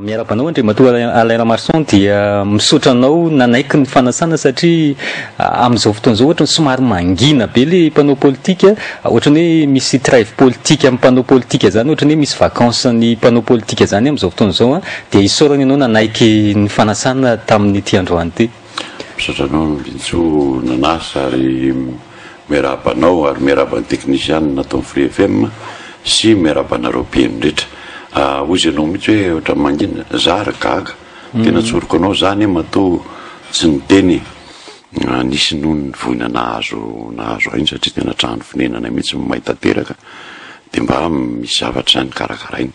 Miarabanao Andry Matoa Alain Lamarson dia misaotra anao nanaiky ny fanasana satria amin'izao fotoana izao ohatra somary mangina be le mpanao politika, ohatrany hoe misy trêve politique amin'ny mpanao politika zany, ohatrany hoe misy vacances ny mpanao politika zany amin'izao fotoana izao dia isaorana ianao nanaiky ny fanasana tamin'ny ity androany ity. Misaotra anao Bintso nanasa ary miarabanao ary miaraban'ny technicien natao Free FM sy miarabanareo mpieno rehetra. Hoy izy anao mihitsy hoe ohatra mangina zara gaga tena tsoroko anao zany matoa tsy niteny nisy noho ny voina nahazo ainy satria tena trano finenana mihitsy mahita teraka dia mba misy zavatra zany karakarainy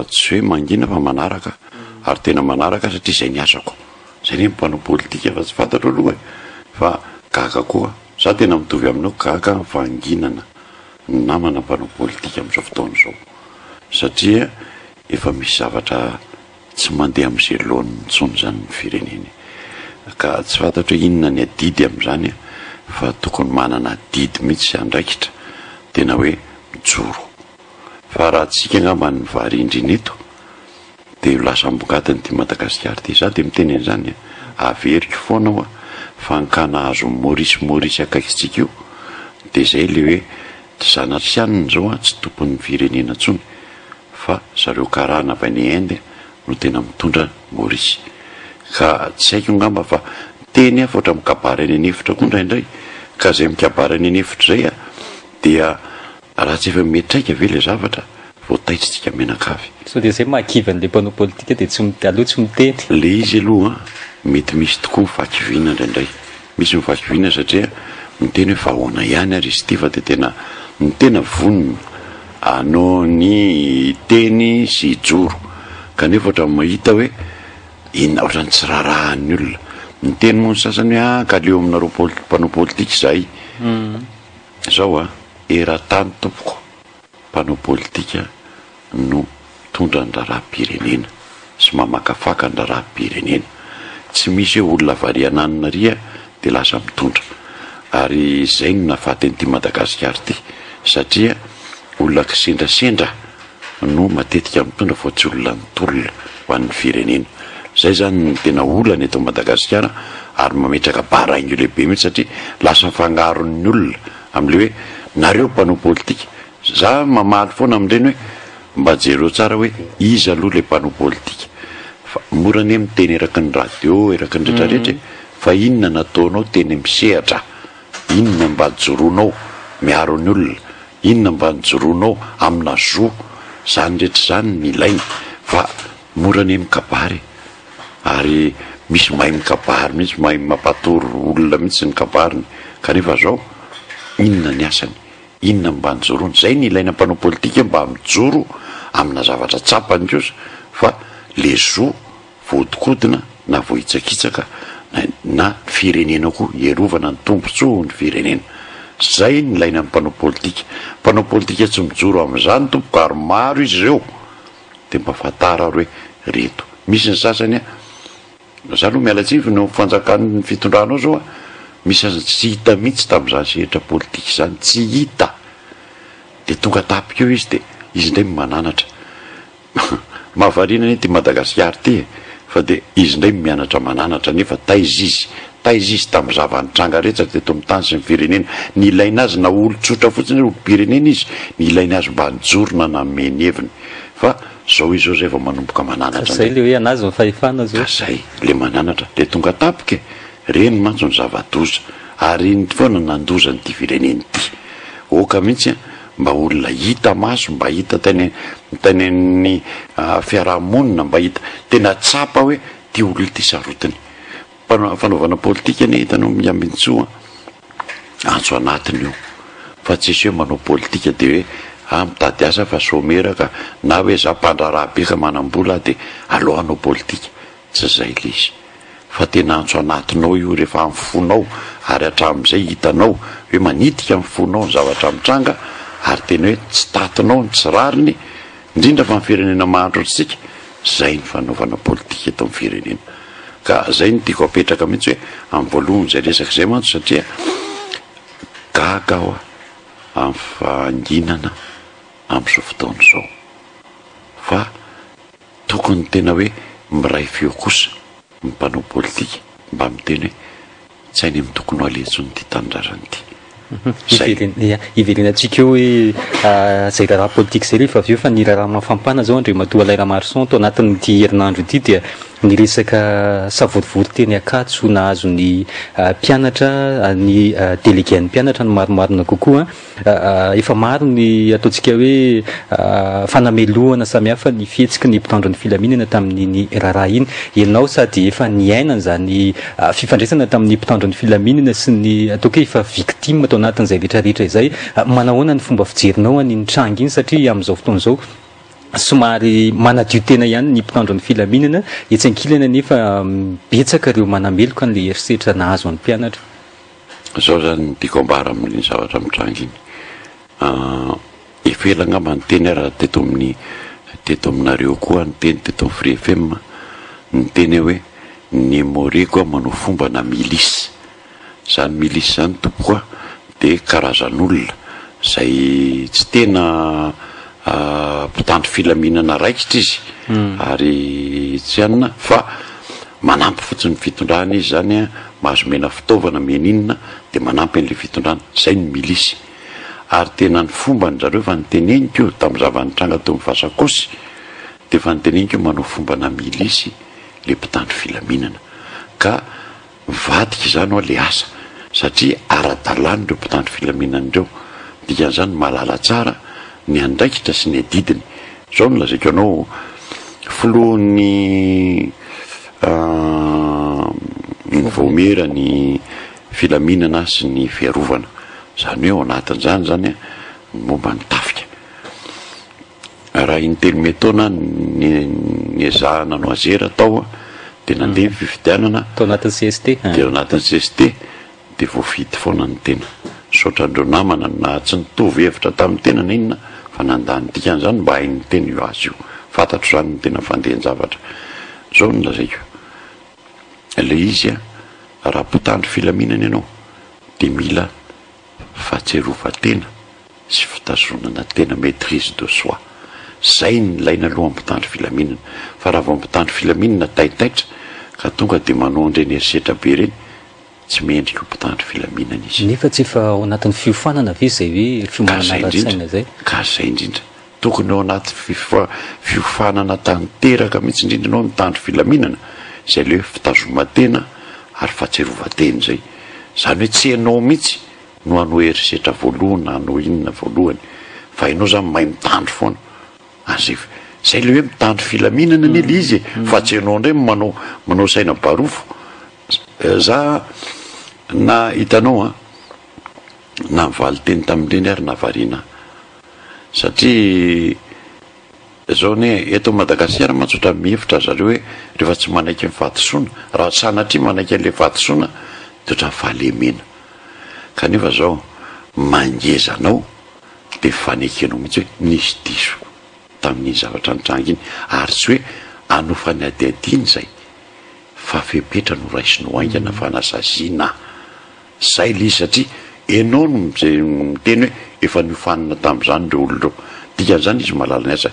tsy hoe mangina fa manaraka ary tena manaraka satria izay ny asako zay ny mpanao politika fa tsy fantatro aloha fa gaga koa za tena mitovy aminao gaga vanginana ny namana mpanao politika amin'izao fotoana izao satria efa misy zavatra tsy mandeha amin'izay lohan'ny ntsony zany ny fireneny ka tsy fantatro hoe inona ny adidy amin'izany fa tokony manana adidy mihitsy andraikitra tena hoe mijoro fa raha tsika angamba ny varindriny eto dia lasa mbokatiny ty Madagasikara ty za dia miteny an'izany averiko foana hoa fankana azo Maurice akaikitsika io dia zay le hoe zanatry zao tsy tompon'ny firenena ntsony fa zareo karana avy any Inde no tena mitondra Maurice ka tsy haiko ngamba fa teny fa ohatra mikabary any anefitra koa indraindray ka zay mikabary any anefitra zay dia raha tsy efa metraika ve le zavatra voataitsitsika menakavy so dia zay mahakivy an'le mpanao politika dia aloha tsy miteny le izy aloha mety misy tokoa mifakiviana indraindray misy mifakiviana satria miteny hoe vahoana ihany ary izy ty fa dia tena ny tena vonona anao ny teny sy joro kanefa ohatra mahita hoe inona ohatrany tsy raharahan'ny olona ny teny moa ny sasany hoe ka leo aminareo mpanao politika zay zao eran-tany tompoko mpanao politika no tondra ny raharaham-pirenena sy mamakafaka ny raharaham-pirenena tsy misy hoe olona variananina ria dia lasa mitondra ary zay no nahafaty an'ity Madagasikara ity satria olona kisendrasendra no matetika mitondra fa tsy olona nitolona ho an'ny firenena zay zany ny tena olana eto Madagasikara ary mametraka baraingo lehibe mihitsy satria lasa mifangaron'ny olona amin'le hoe nareo mpanao politika za mamaly foana amin'ireny hoe mba jereo tsara hoe izy aloha le mpanao politika fa morany miteny eraky ny radio eraky ny rehetrarehetra fa inona nataonao teny misehatra inona mba joroanao miaro ny olona inona mba nijoroanao amina zo zany rehetra zany ny ilaina fa morany mikabary ary misy mahay mikabary mihitsy mahay mampatory olona mihitsy ny kabariny kanefa zao inona ny asany inona mba nijoroany zay ny ilaina mpanao politika mba mijoro amina zavatra tsapany kosa fa le zo vohodikodina na vohitsakitsaka na firenena koa hierovana ny tombontsoa ny firenena zay ny ilaina mpanao politika tsy mijoro amin'izany tompoko ary maro izy ireo dia mba fantara ary hoe reto misy ny sasany za aloha mialatsivy no fanjakan'ny fitondranao zao misy azy tsy hita mihitsy tamin'izany sehatra politika zany tsy hita dia tonga tapika eo izy dia izy indray mananatra mahavariana ny ty Madagasikara ty fa dia izy indray mianatra mananatra nefa taiza izy tamin'ny zavanitranga rehetra teto amin'ny tany sy ny firenena ny ilaina azy na olo-tsotra fotsiny olo-pirenena izy ny ilaina azy mba nijorona na meny heviny fa zao izy zao zay vao manomboka mananatra zay le hoe anazy ny fahefana zao zay le mananatra dia tonga tapika reny mantso ny zava-doza ary iny foana nandoza nyity fireneny ity oka mihitsy mba olona hita maso mba hita tany ny fiarahamonina mba hita tena tsapa hoe ty olona ty sarotiny fanaovana politika ny hitanao miambintsoa antso anatiny io fa tsisy hoe manao politika dia hoe mitady asa fa someraka na hoe za mpandraraha be ka manam-bola dia alohanao politika tsy zay le izy fa tena antso anatinao io rehefa mifonao ary hatramin'izay hitanao hoe manitika mifonao ny zavatra mitranga ary tena hoe tsy tatinao ny tsy rariny indrindra fa ny firenena mahandro otritsika zay ny fanaovana politika eto amin'ny firenena ka zay ny tiako apetraka mihitsy hoe amin'ny voalohany zay resaka zay mantsy satria gaga aho amin'ny fanginana amin'izao fotoana izao fa tokony tena hoe miray feo kosa mimpanao politika mba miteny hoe tsy hainy amin'ny tokony ho aletsony ty tanindrazany ty iverenantsika hoe zay raharaha politika zay rehefa avy eo fa ny raharaha mafampana zao andre matoa Laira Marson to anatin'ity herinandro ity dia ny resaka savorivory teny Akatso nahazo ny mpianatra ny délégué ny mpianatra ny maromarona kokoa efa maro ny ataontsika hoe fanamelohana samihafa ny fihetsiky ny mpitandro ny filaminana tamin'iny raharaha iny ianao sady efa niainana zany fifandraisana tamin'ny mpitandro ny filaminana sy ny ataoko hoe efa victime atao anatin'izay rehetrarehetra izay manahoana ny fomba fijerinao any tranga iny satria amin'izao fotoana zao somary manadio tena ihany ny mpitandro ny filaminana etsankilana nefa betsaka ireo manameloka an'le herisetra nahazo any mpianatra zao zany tiako ambara amin'ny zavatra mitranga iny efela angamba ny teny raha teto aminareo koa ny teny teto amin'ny Free FM ny teny hoe ny moreko manao fomba na milisy zany milisy zany tompokoa de karazan'olona zay tsy tena mpitandro filaminana raikitra izy ary tsy anina fa manampy fotsiny fitondrana izy zany mahazo mena fitaovana meninina de manampy an'le fitondrana zay ny milisy ary tena ny fomba ny zareo fa nyteneniko tamin'ny zavanitranga teo mivasakosy de fa nyteneniko manao fomba na milisy le mpitandro filaminana ka vadika izany ao le asa satria ara-dalàny reo mpitandro filaminana reo dikan'izany malala tsara ny andraikitra sy ny adidiny zao no lazaiko anao filohan'ny ny vaomera ny filaminana sy ny fiarovana zany hoe ao anatin'izany zany momba ny tafika raha intelo metaona ny ezahana no azera tao de nandeha fifidianana tao anatin'ny CST de ao anatin'ny CST de voafidy foana ny tena saotra andreo namana na tsy nitovy hevitra tamin'ny tena na inona fa nandany dikan'izany mba hain'ny tena io azy io fantatro zany ny tena fandehan-javatra zao no lazaiko le izy raha mpitandro filaminana ianao de mila fahatserovatena sy fitazonana tena maîtrise de soi zay ny ilaina aloha mpitandro filaminana fa raha vao mpitandro filaminana taitaitra ka tonga de manao andreny herisetra be reny tsy mendrika mpitandro filaminana izy nefa tsy efa ao anatin'ny fiofanana ve zay hoe fiomanana ara-tsaina zay ka zay indrindra tokony ao anaty fiofanana tanteraka mihitsy indrindra anao mitandro filaminana zay le hoe fitazomatena ary fahatserovatena zay zany hoe tsy ianao mihitsy no anao herisetra voalohany na anao inona voalohany fa ianao zany mahay mitandro foana zay le hoe mitandro filaminana ny le izy fa tsy ianao ndray manao saina barofo za na hitanao na mivaly teny tamin'ireny ary navarina satria zao ne eto Madagasikara matsotra mihevitra zareo hoe rehefa tsy manaiky ny vatosoana raha sanatria manaiky an'le vatosoana de otra fahalemena kanefa zao mangezanao de fanekenao mihitsy hoe nisy diso tamin'ny zavatra nitranga iny ary tsy hoe anofany adiadiny zay fa fepetra no raisinao aingana fanasaziana zay le izy satria enao no miteny hoe efa niofanina tamin'izany reo olo reo dikan'izany izy malala ny asa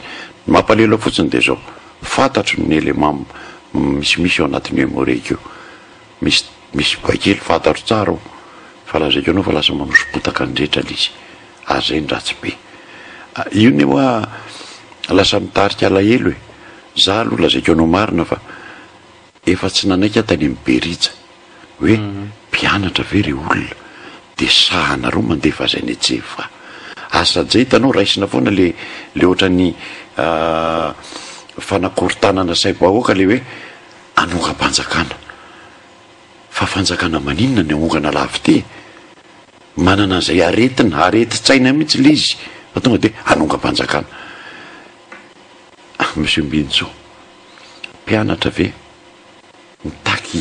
mampalela fotsiny de zao fantatro ny élément misimisy ao anatin'ny mémoire io misy bakely fantatro tsara ao fa lazaiko anao fa lasa manosopotaka andrehetra le izy ary zay ny ratsy be io ny hoa lasa mitarika alahelo hoe za aloha lazaiko anao marina fa efa tsy nanaiky tany amin'ny Berija hoe mpianatra ve re olona de sahanareo mandefa zay ny etsefa asajay hitanao raisina foana le ohatran'ny fanakorontanana saim-bahoaka le hoe anonga-panjakana fa fanjakana maninona ny aongana lavy manana zay areti-tsaina mihitsy le izy fa tonga de anonga-panjakana monsieur Mbinso mpianatra ve mitaky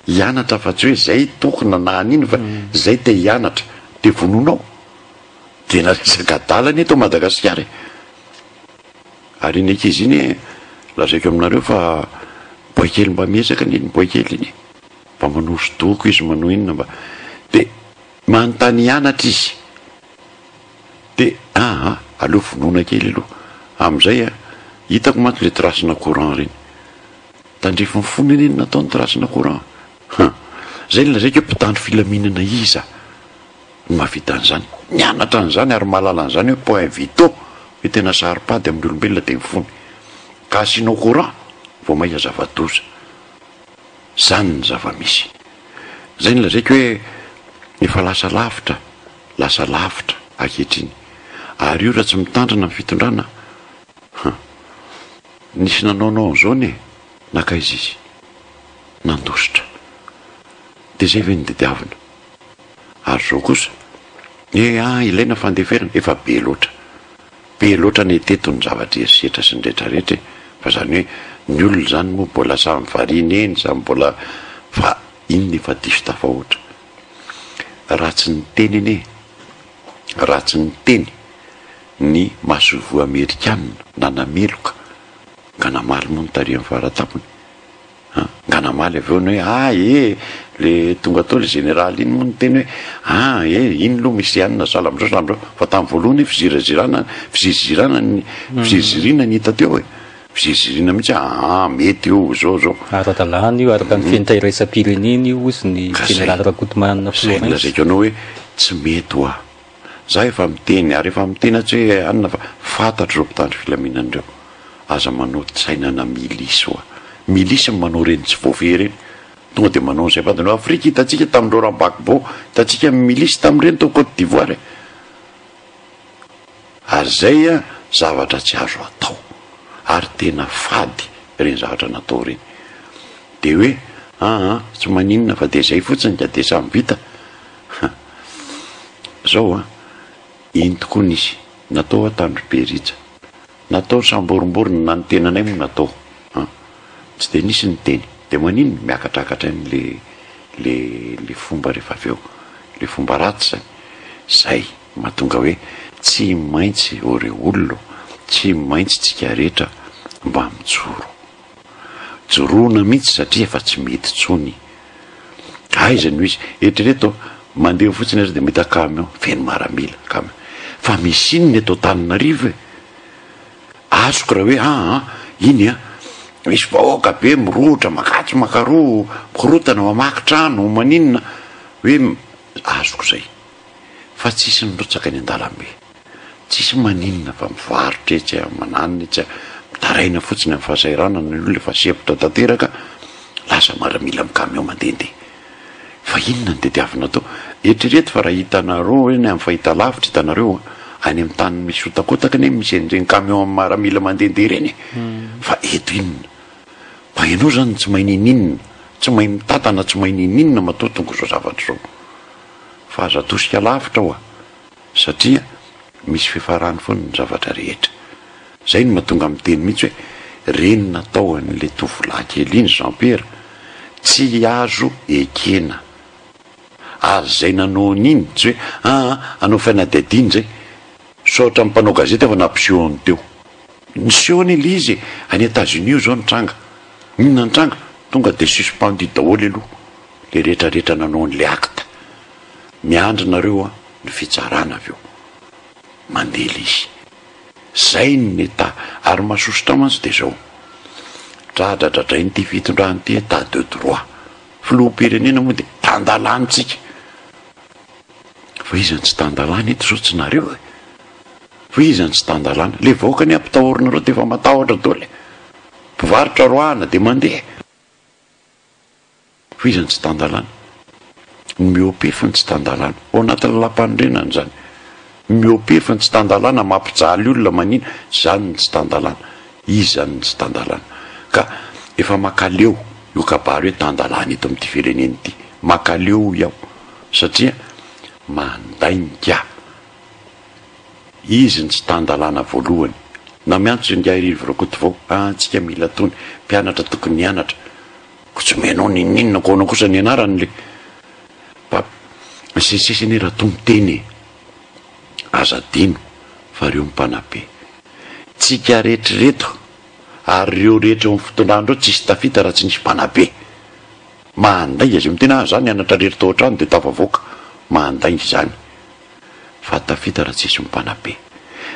hianatra fa tsy hoe zay tokony nanahany fa zay te hianatra de vononao de naresaka dalany eto Madagasikara ary iny ankizy iny lazaiko aminareo fa boakely mba miezaka ny boakely iny mba manao hosodoko izy manao inona mba de manontany hianatra izy de aleo vonona kely aloha am'izay hitako manko le trasina courant reny tandrefy ny fony reny nataony trasina courant zay la zaiko hoe mpitandro filaminana iza no mahavita an'izany nianatra an'izany ary mahalala an'izany hoe point vito hoe tena saripady amin'ny olombelona de mifony ka asianao courant vao maiza zava-doza zany ny zava-misy zay la zaiko hoe efa lasa lavitra ankehitriny ary io raha tsy mitandrina amin'ny fitondrana nisy nanaonao zao ne nakaiza izy nandositra de zay ve ny didiavana ary zao kosa ilaina fandeferana efa be loatra ny teto ny zavatra erisetra sy ny rehetrarehetra fa zany hoe ny olona zany moa mbola samy variny eny samy mbola fa inona efa diso tafahoatra ratsy ny teny ene ratsy ny teny ny masovo amerikanina nanameloka nganamaly moa nytari amin'ny faratapony nganamaly avy eo ny hoe le tonga tao le général iny moa ny teny hoe iny loha misy anina salamzao fa tamin'ny voalohany fizirizirana ny hita teo hoe fizirizirina mihitsy mety eo zao ara-dalàna io araka ny fenitairaisam-pirenena io sy ny général Rakotomanina Florence lazaiko anao hoe tsy mety hoa za efa miteny ary efa miteny tsy hoe anina fa fantatro zao mpitandro filaminan'ireo aza manao sainana milisy hoa milisy manao reny tsy voafehy reny tonga de manao zay fantany Afrika hitatsika tamin'ireo Rambakbo hitatsika milisy tamin'ireny tao Côte d'Ivoire ary zay zavatra tsy azo atao ary tena fady reny zavatra natao reny de hoe tsy maninona fa de zay fotsiny ka de samy vita zao iny tokoa nisy natao atandro beritra natao samboromborona na ny tenanay moa natao tsy de nisy ny teny de maninona miakatrakatra le fomba rehefa avy eo le fomba ratsy zay mahatonga hoe tsy maintsy oreo olona tsy maintsy tsika rehetra mba mijoro joroana mihitsy satria efa tsy mety tsony aizany ho izy eritrereto mandeha fotsiny azy de mety camion feno maramila camion fa misy iny ny eto Antananarivo azoko raha hoe iny misy vahoaka be mirotra makatso makaroa mikorotana mamaky trano maninona hoe azoko zay fa tsisy nirotsaka ny an-dalambe tsisy maninona fa mivarotra etsy mananina etsy mitaraina fotsiny amin'ny fahasairana ny olona efa sepotra tanteraka lasa maramila amin'ny camion mandehandeha fa inona ny tediavina tao eritrereto fa raha hitanareo eny amin'ny fahitalavitra hitanareo any amin'ny tany misy otakotaka ny misy en'ireny camion amin'ny maramila mandehandeha reny fa eto inona fa ianao zany tsy mahay nininona tsy mahay mitatana tsy mahay nininona matotongo zao zavatra zao fa aza tosika lavitra hoa satria misy fifarany foana ny zavatra rehetra zay no mahatonga amin'ny teny mihitsy hoe reny natao an'le tovolahy kely iny Jean-Pierre tsy azo ekena azy zay nanao n'iny tsy hoe anao fianadadiny zay sotra mpanao gazety efa nampisehoany teo nisehony le izy any États-Unis zao nitranga inona nitranga tonga de suspendu daholo aloha le rehetrarehetra nanao an'le acte miandry nareo ny fitsarana avy eo mandeha izy zay ny ta ary mahasosotra mantsy de zao dradradradrainy ty fitondrany ty état de droit filoham-pirenena moa de tandalanytsika fa izy ny tsy tandalany eto zao tsy nareo fa izy ny tsy tandalana le vahoaka ny ampitahorina reo de efa matahotra daholo mpivarotra roana de mandeha fa izy ny tsy tandalana ny miopefy ny tsy tandalana ao anatin'ny lampanondrenany zany miopefy ny tsy tandalana mampijaly olona manina zany ny tsy tandalana izy zany ny tsy tandalana ka efa makaleo io kabary hoe tandalana eto amin'ity fireneny ity makaleo iaho satria manday ny ka izy ny tsy tandalana voalohany na miantso ny arivo rakoto vao tsika mila tony mpianatra tokony nianatra ko tsy menao nininona koana kosa ny anarany le seseseny raha tomiteny azadino fa reo mipanabe tsika rehetrareto ary reo rehetra eo amin'ny fitondrandreo tsisy tafita raha tsy nisy mpanabe manday azy mitena zany anatra rehetra tao an-trano de tafavoaka manday zany fa tafita raha tsisy mipanabe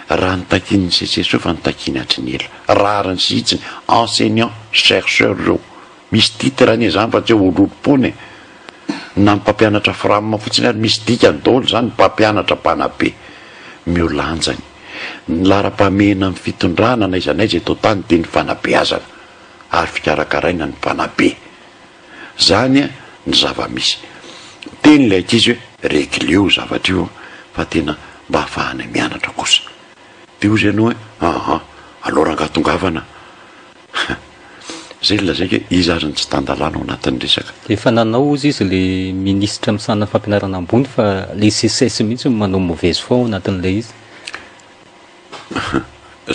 raha nitakiny CCS fa nitakiny hatriny ela rariny sitsiny enseignant chercheur reo misy titre anie zany fa tsy ololopony na mpampianatra framma fotsiny ary misy dikany daholo zany mpampianatra mpanabe miolanjany ny lara-pamena amin'ny fitondrana na izanaiza eto tany dia ny fanabeazana ary fikarakaraina ny mpanabe zany a ny zava-misy teny le ankizy hoe reglio zavatra io fa tena mba ahafahana mianatra kosa de ozy ianao hoe alora angatongavana zay lazaika izy ary ny tsy tandalana ao anatin'ny resaka efa nanao izy le ministra misana fampianarana ambony fa le CCS mihitsy manao mauvaise foi ao anatin'ilay izy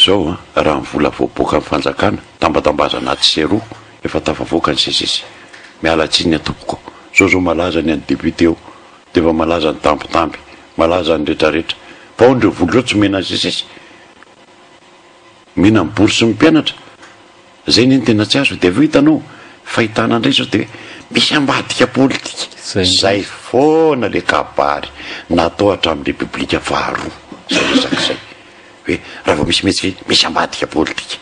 zao raha mivola voaboaka amin'ny fanjakana tambatambaza anaty seroa efa tafavoaka ny CCS miala tsiny atompoko zao malaza ny any député eo de efa malaza ny tampitamby malaza ny rehetrarehetra fa ao ndreo voly reo tsy mena ny CCS mena ny bourse ny mpianatra zay ny tena tsy azo de avy hitanao fahitana indray zao de misy ambadika politika zay foana le kabary natao hatramin'ny republika faharoa zay resak'izay hoe raha vao misy metsika misy ambadika politika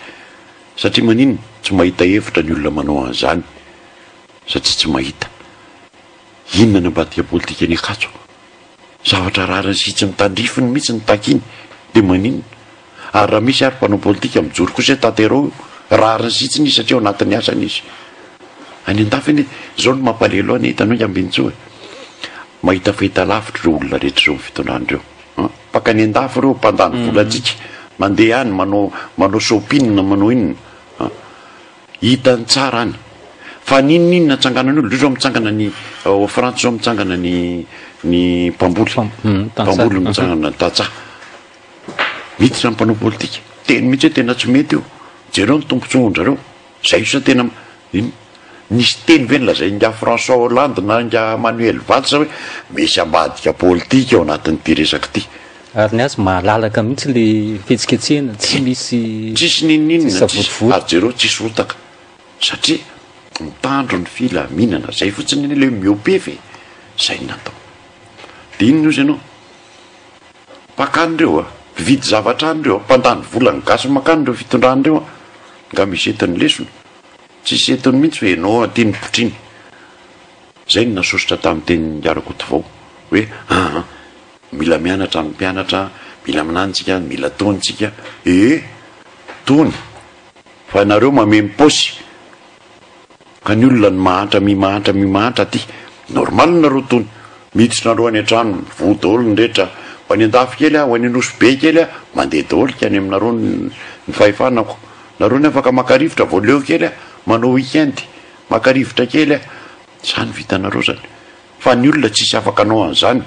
satria manino tsy mahita hevitra ny olona manao an'izany satria tsy mahita inona ny ambadika politika ny akatso zavatra rariny sitsy mitandrifiny mihitsy ny takiny de manino ary raha misy ary mpanao politika mijoro kosa tanterao rariny sitsy ny satria ao anatin'ny asany izy any andafiny zao no mampalelo any hitanao iambinitsoa mahita fahita lavitra reo olona rehetra reo fitondrandreo paka ny andafy reo mpandany volatsika mandeha any manao sopinina manao inona hitany tsara any fa ninninona tsanganany olo zao mitsangana ny frantsa zao mitsangana ny mpamboly mitsangana tatsa miditra ny mpanao politika teny mihitsy hoe tena tsy mety io jereo ny tompontsondrareo zay sa tena nisy teny ve ny lazay nga François Hollande na nga Manuel Valls hoe misy ambadika politika ao anatin'ity resaka ty ary ny azy mahalalaka mihitsy le fihetsiketsehana tsy misy tsisy ninninona ary jereo tsisy rotaka satria mitandro ny filaminana zay fotsiny le miopefy zay natao de inona ozy ianao mpakanyreo vidy zavatra anyreo mpandany volany gasy makanyreo fitondranyreo nga misy etiny lesona tsisy etiny mihitsy hoe enao atyny potriny zay ny nasositra tamin'ny teny iarakoto vao hoe mila mianatra amin'ny mpianatra mila minantsika mila tonitsika tony fa nareo mamemy posy ka ny olona ny mahantra aty normal nareo tony miditsy nareo any an-trano vo daholo ny rehetra ho any andafy kely ho any anosy be kely mandeha daholo ka any aminareo ny fahefanako nareo ny afaka makarivotra voaleo kely manao weekend makarivotra kely zany vitanareo zany fa ny olona tsisy afaka anao an'izany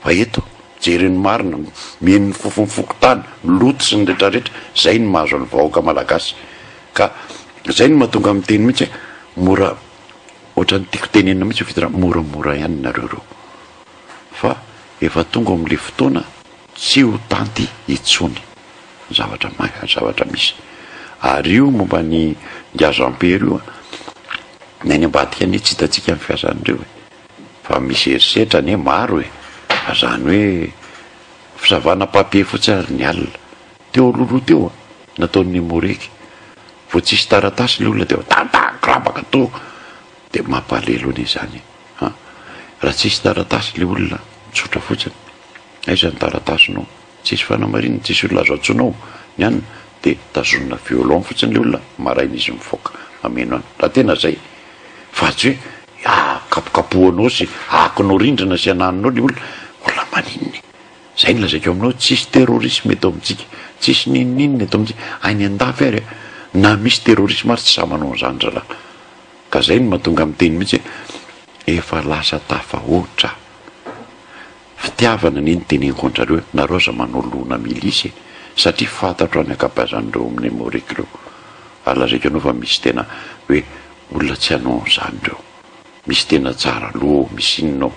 fa eto jereny marina mien'ny fofon'fokotany loto sy ny rehetrarehetra zay ny mahazo any vahoaka malagasy ka zay ny mahatonga amin'ny teny mihitsy mora ohatrany tiako tenenina mihitsy fitara moramora ihany nareo reo fa efa tonga amin'le fotoana tsy ho tanty itsony zavatra misy ary io momba ny ngazo ampery io ny any ambadika anie tsy hitatsika amin'ny fiasan'ireo fa misy herisetra anie maro fa zany hoe fisavana papier fotsy ary ny alina teo loloha teo nataon'ny moreky vo tsisy taratasy le olona de grabaka to de mampalelo anie zany raha tsisy taratasy le olona mitsotra fotsiny aiza ny taratasinao tsisy fanamarina tsisy olona azo atsonao ny anina de tazonina violon fotsiny le olona maraina izy mifoaka mameno any raha tena zay fa tsy hoe kapokapohanao sy akonao rindrina sy ananinao le olona maninny zay ny lazaiko aminao tsisy terrorisme eto amintsika tsisy ninninny eto amintsika any andafy ary na misy terrorisme ary tsy sa manao an'izany zalahy ka zay ny mahatonga amin'ny teny mihitsy efa lasa tafahoatra fitiavana niny teneniko andrareo nareo aza manao lona milisy satria fantatro any akabazan'ireo amin'ny moreky reo ary lazaiko anao fa misy tena hoe olona tsy hanao an'izany reo misy tena tsara loha misy inonao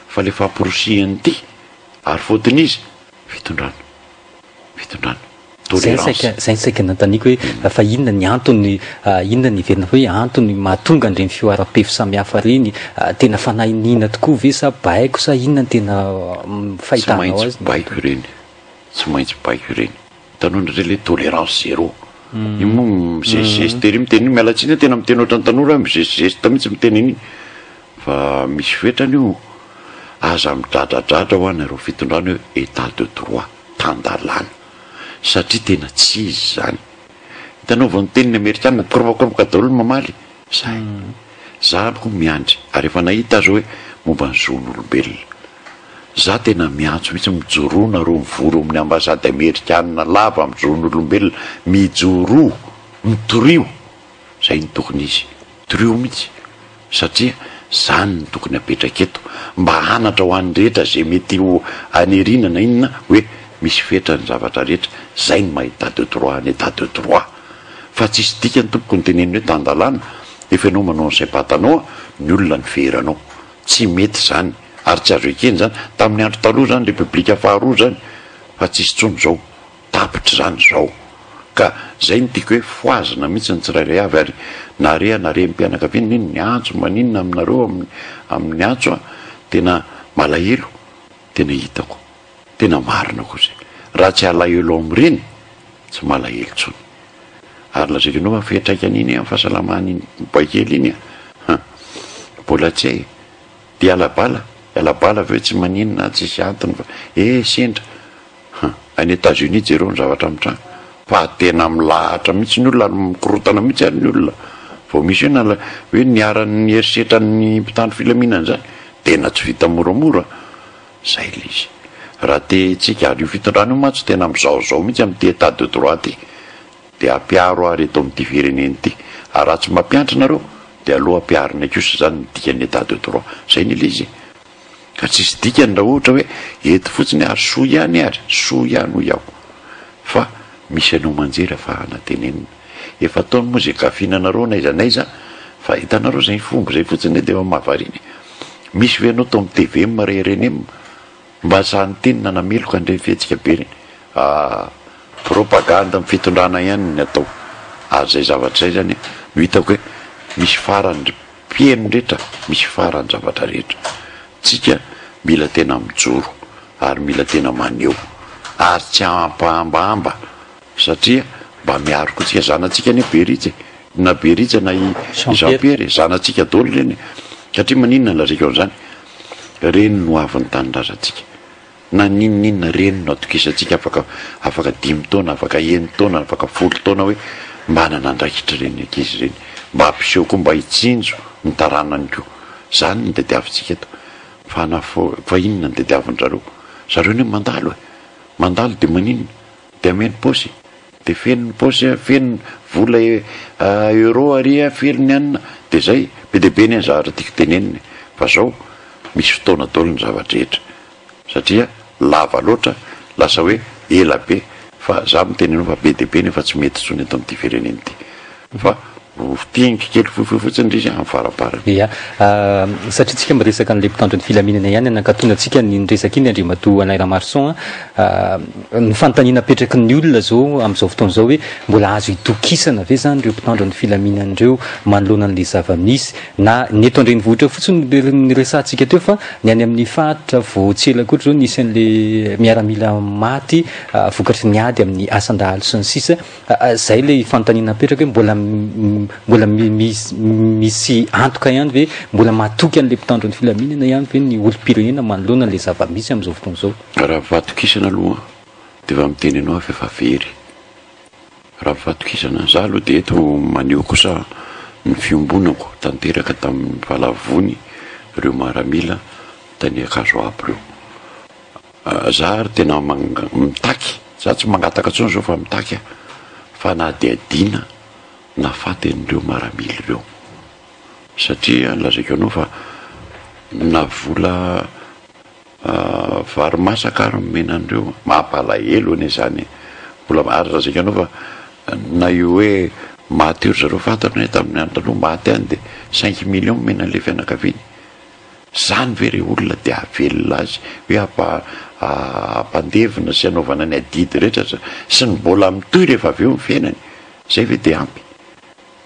fa le famporosiany ty ary fotony izy fitondrana zay ny saika nantaniako hoe fa inona ny antony inona ny iverina fa hoe antony mahatonga andreny fioaram-pefy samihafa reny tena fanahinina tokoa ve sa baiko sa inona ny tena fahitanao azy tsy maintsy baiko ireny tanora le tolérance zéro io moa mizesizesy miteny mialatsiny tena miteny oatra ny tanora mizesizesy mihitsy miteny iny fa misy fetrany io aza midradradratra ho anareo fitondrana hoe état de droit tandalana satria tena tsy izy zany hitanao vao nyteniny amerikana korapakoropoka daholo ny mamaly zay za ko miandry ary efa nahita azy hoe momba ny zon'olombelona za tena miantso mihitsy mijoroana ro mivoro amin'ny ambasady amerikana lava amin'ny zon'olombelona mijoro mitorio zay ny tokony izy torio mihitsy satria zany ny tokony apetraka eto mba anatra ho an'ny rehetra zay mety ho anerinana inona hoe misy fetra ny zavatra rehetra zay ny mahita de droit ny état de droit fa tsisy dika ny tompoko ny teneny hoe tandalana efa ianao manao n'izay batanao ny olona ny veranao tsy mety zany ary tsy azo ekeny zany tamin'ny andro taloha zany repoblika faharoa zany fa tsisy tsony zao tapitra zany zao ka zay ny tiako hoe foazina mihitsy ny tsirairay avy ary nare mpianakaviana iny ny antso maninona aminareo amin'ny antso a tena malahelo tena hitako tena marina koa zay raha tsy alahelo amin'ireny tsy malahelo tsony ary lazarinao fa fiatraikany iny amin'ny fahasalamany iny bakely iny mbola tsy hay dia alabala aveo tsy maninona tsisy antony fa sendra any États-Unis jereo ny zavatra mitrano fa tena milahatra mihitsy ny olona mikorotana mihitsy ary ny olona vao misy hoe niaran'ny erisetrany mpitandro filaminana zany tena tsy vita moramora zay le izy raha te tsika ary io fitondrana io matso tena mizaozao mihitsy amin'ity état de droit ty de ampiaro ary eto amin'ity fireneny ty ary raha tsy mampianatra nareo de aloha ampiarina kosa zany ny dikany état de droit zay ny le izy ka tsisy dikany raha ohatra hoe eto fotsiny ary soa ihany ho iaho fa misy anao manjery afahana tenenina efa ataony moa zay kafinanareo naiza fa hitanareo zay fomba zay fotsiny de mahavariny misy ve anao to amin'ny TV marerenemy mba sahany teny nanameloka andre fihetsika be reny propaganda amin'ny fitondrana ihany ny atao ary zay zavatra zay zany no hitako hoe misy farany pieno rehetra misy farany zavatra rehetra tsika mila tena mijoro ary mila tena maneho ary tsy ampahambahamba satria mba miaro koa tsika zanatsika ny Beritsy na Beritsy na i Jean-Pierre zanatsika daholo reny satria maninona lazaiko an'izany reny no avin'ny tanindrazantsika na ninona reny no atokisantsika afaka 5 taona afaka 1 taona afaka 10 taona hoe mba nanandraikitra reny ankizy reny mba ampiseho koa mba hitsinjo ny taranany koa zany ny tediavintsika eto fa inona ny tediavin'zareo ny mandalo de maninona de ameny posy de fenony posy fenony vola euro ary felony anina de zay be deabe ny zavatra tiako teneniny fa zao misy fotoana daholo ny zavatra rehetra satria lava loatra lasa hoe ela be fa za mitenenao fa be deabe nefa tsy mety tsony eto amin'ity fireneny ity fa tianky kely fotsiny izy amin'ny faraparany ia satria tsika miresaka an'le mpitandro ny filaminana ihany nankatonatsika ny resaka iny Andriamatoa Naira Marson ny fanontaniana apetraky ny olona zao amin'izao fotoana zao hoe mbola azo itokisana ve zany ireo mpitandro ny filaminana ireo manoloana an'le zava-misy na ny eto andrenivohitra fotsiny ny resantsika teo fa ny any amin'ny faritra voatsela koatra zao nisy an'le miaramila maty vokatry ny ady amin'ny asandahalo sy ny sisa zay le fanontaniana apetraka hoe mbola misy antoka ihany ve mbola mahatoky an'le mpitandro ny filaminana ihany ve ny olom-pirenena manoloana an'le zava-misy amin'izao fotoana zao raha vatokisana aloha de fa miteny anao efa very raha vatokisana za aloha de eto maneho kosa ny fiombonako tanteraka tamin'ny valavony reo maramila tany akazo aby reo za ary tena mitaky za tsy mangataka tsony zao fa mitaky fa na de adina na faten'ireo maramily ireo satria lazaiko anao fa na vola vary masaka ary menan'ireo mampalahelo ane zany vola ary lazaiko anao fa na io hoe maty io zareo fantanao tamin'ny andro taloha maty any de 5 millions menan'le fianakaviany zany ve re olona de avelona azy hoe ampandevina sy anaovana ny adidy rehetra sy ny mbola mitoy rehefa avy eo ny fiainany zay ve de ampy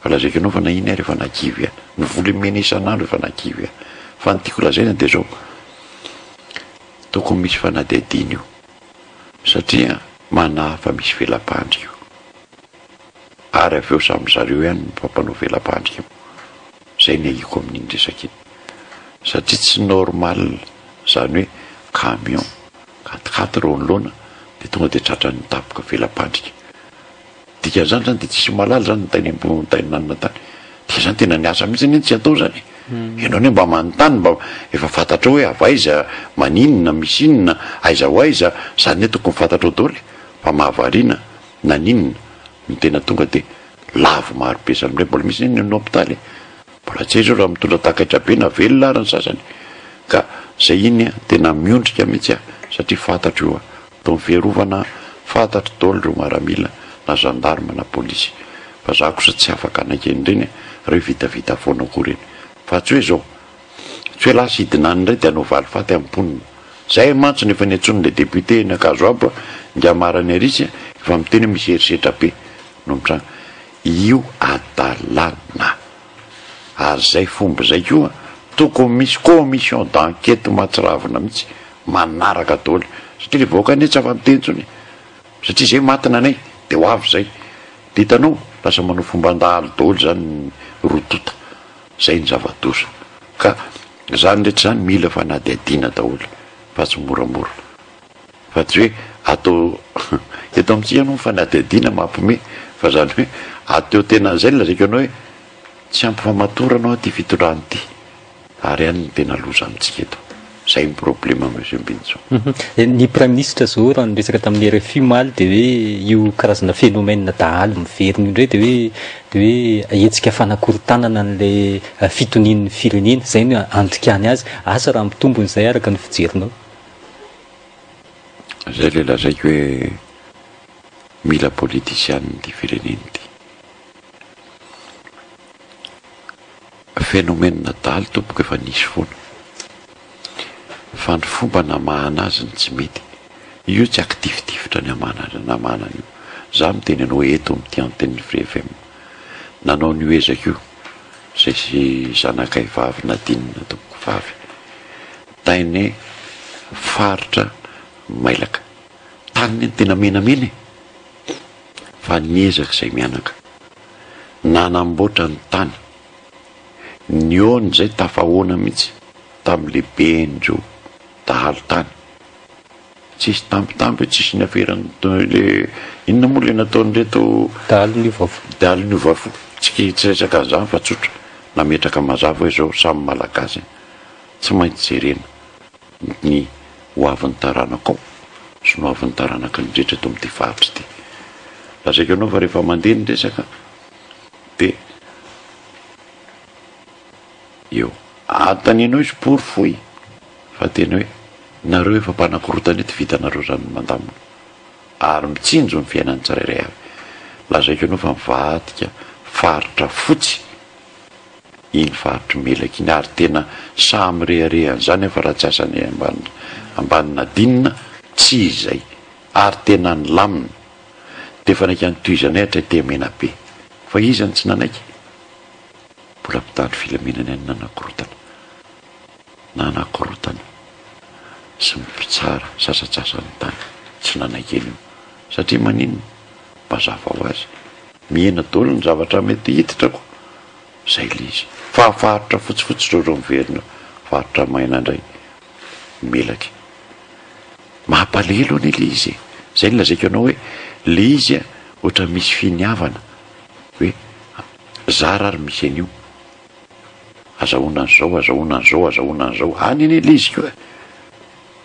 fa lazaiko anao fa na iny ary efa nakivy a ny vola mena isan'andro efa nakivy a fa ny tiako lazaina de zao tokony misy fanadihadina io satria manafa misy velam-pandrika ary avy eo samy zareo ihany mpampanao velam-pandrika zay ny ahiko amin'iny resaka iny satria tsy normal zany hoe camion 4x4 reo anoloana de tonga de tratra ny tapoka velam-pandrika dikan'izany zany de tsisy malala zany nitainy nanina tany dikan'izany tena niasa mihitsy iny tsy atao zany ianao ne mba manontany mba efa fantatrao hoe avaiza maninona misy inona aiza ho aiza zany ne tokony fantatrao daholo fa mahavariana na ninona ny tena tonga de lavo maro be zany mbola misy niny no hôpitaly mbola tsy zao raha mitondra takaitra be na velona ary ny sasany ka zay iny tena miondrika mihitsy satria fantatro io tao fiarovana fantatro daholo reo maramila na gendarme na polisy fa za kosa tsy afaka anakeny reny reo vitavita foana koa reny fa tsy hoe zao tsy hoe lasa hidinany indray de anao valifaty amponina zay mantso nefa ny antsony le député nakazo aby ngiamarany arisy efa miteny misy herisetra be no mitranga io adalana ary zay fomba zay koa tokony misy commission d'enquête mahatsiravina mihitsy manaraka daholo satria le vahoaka ane tsy afa-mitentsony satria zay matina anay de ho avy zay de hitanao lasa manao fomba andahalo daholo zany rotota zay ny zava-dosa ka zany rehetra zany mila fanadihadiana daholo fa tsy moramora fa tsy hoe atao eto amintsika anao fanadihadiana mampime fa zany hoe ateo tena zay lazaiko anao hoe tsy ampifamatoranao ty fitondrany ty ary ihany ny tena loza amitsika eto zay ny problema monsieur Mbinso. Ny prime ministre zao raha niresaka tamin'ny RFI maly de hoe io karazana phénomène dahalo miverina indray de hoe hetsika fanakorontanana an'le fitonian'ny firenena zay no andikany azy asa raha mitombony zay araka ny fijerinao zay le lazaiko hoe mila politiciany ty fireneny ty phénomène dahalo tompoka efa nisy foana fa ny fomba namahana azy ny tsy mety io tsy akitifitifitra ny namahana io za miteny anao eto amity antenny Free FM nanao ny ezaka io zay sy zanakay vavy nadinina tompoko vavy taine faritra mailaka taniny ny tena menamena fa niezaka zay mianaka nanamboatra ny tany ny ony zay tafahoana mihitsy tam'le bendreo dahalo tany tsisy tampitampo tsisy ny aferany le inona moa le nataon'reto dahalo ny ovafo tsy resaka an'izany fa tsotra nametraka mazava hoe zao samy malagasy tsy maintsy jerena ny hoavin'ny taranaka ao sy no hoavin'ny taranaka ny rehetra eto amin'ity faritra ity lazaiko anao fa rehefa mandeha ny resaka de eo atanenao izy por foy fa tena hoe nareo efa mpanakorotana eto vitanareo zany mandamina ary mitsinjo ny fiainany tsirairay avy lazaiko anao fa mivadika faritra fotsy iny faritra melaka iny ary tena samy reharehan zany efa raha tsy asany ambanina dinina tsy izay ary tena ny lamina de fa naika nytoizanay hatray be fa izany tsy nanaiky mbola mpitandro filaminany any nanakorotana sy mipitsara sasatsasany tany tsy nanaiky eny io satria maninona mazava ho azy miena daholo ny zavatra mety hititrako zay le izy fa faritra fotsifotsy reo miverina faritra maina indray melaky mampalelo ane le izy zay ny lazaiko anao hoe le izy ohatra misy finiavana hoe zara ary misy an'io azahoana an'izao any ane le izy koa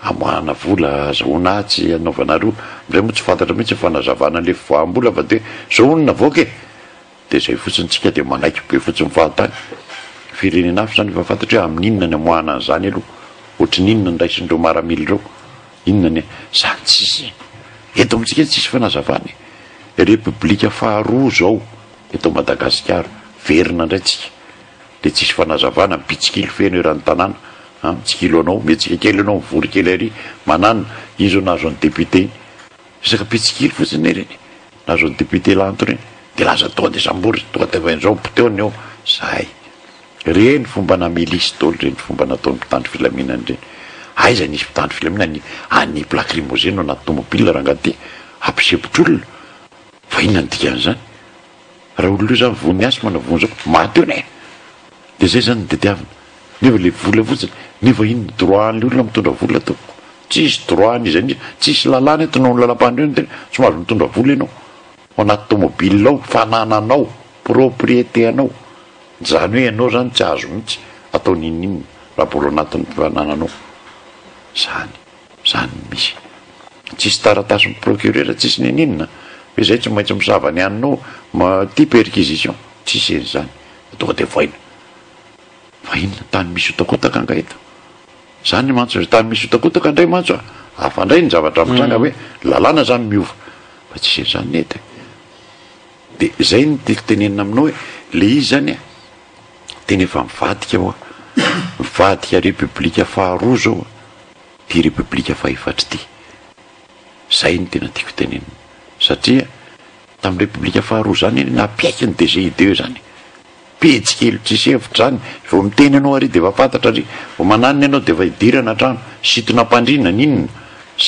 amoahana vola azahoana atsy anaovanareo amizay moa tsy fantatra mihitsy fanazavana le voam-bola fa de zao onona voky de zay fotsiny tsika de manaiky be fotsiny fahatany firenena afo zany efa fantatry hoe amin'inona ny amoahana an'izany aloha ohatry n'inona ny raisindreo maramily reo inona ny zany tsisy eto amintsika tsisy fanazavany republika faharoa zao eto Madagasikara verina indray tsika de tsisy fanazavana pitsikilo feno erany tanàna mitsikilo anao metsika kely anao mivory kely ary manana izo nazo any député resaka pitsikilo fotsiny reny nazo any député lanto reny de laza tonga de sambory tonga de vain'izao mpoteony eo zay reny fomba namelisy daholo reny fomba nataony mpitandro filaminany reny aiza nisy mpitandro filaminany any plaque limousine anaty tomobile rangaty ampisepotr'olona fa inona ny dikan'izany raha olona io zany vony asy manavony zao maty eo ne de zay zany ditiavina nefa le vola fotsiny nefa iny droitn'le olona mitondra vola to tsisy droit izy any tsisy lalàna eto nao ny lalam-pandreny tena somary mitondra vola ianao ao anaty tomobile ao fanananao propriété anao zany hoe ianao zany tsy azo mihitsy atao ninina raha bola anatin'ny fanananao zany misy tsisy taratasy procureur tsisy ninina hoe zay tsy maintsy misava ny aninao ty perquisition tsisy en'izany tonga de vaina tany misy otakotaka anga eto zany mantso tany misy otakotaka indray mantso afandray ny zavatra mitranga hoe lalàna zany miova fa tsisy en'izany ety de zay ny tiako tenenina aminao hoe le izy zany teny efa mivadika ao mivadika république faharoa zao ty république fahaefatra ty zay ny tena tiako tenenina satria tamin'ny république faharoa zany napiaiky ny DGIDE zany petsikely tsisy hevitra zany vao miteny anao ary de efa fantatra ary vao mananiny ianao de efa hidirana trano situna mpandrina ninona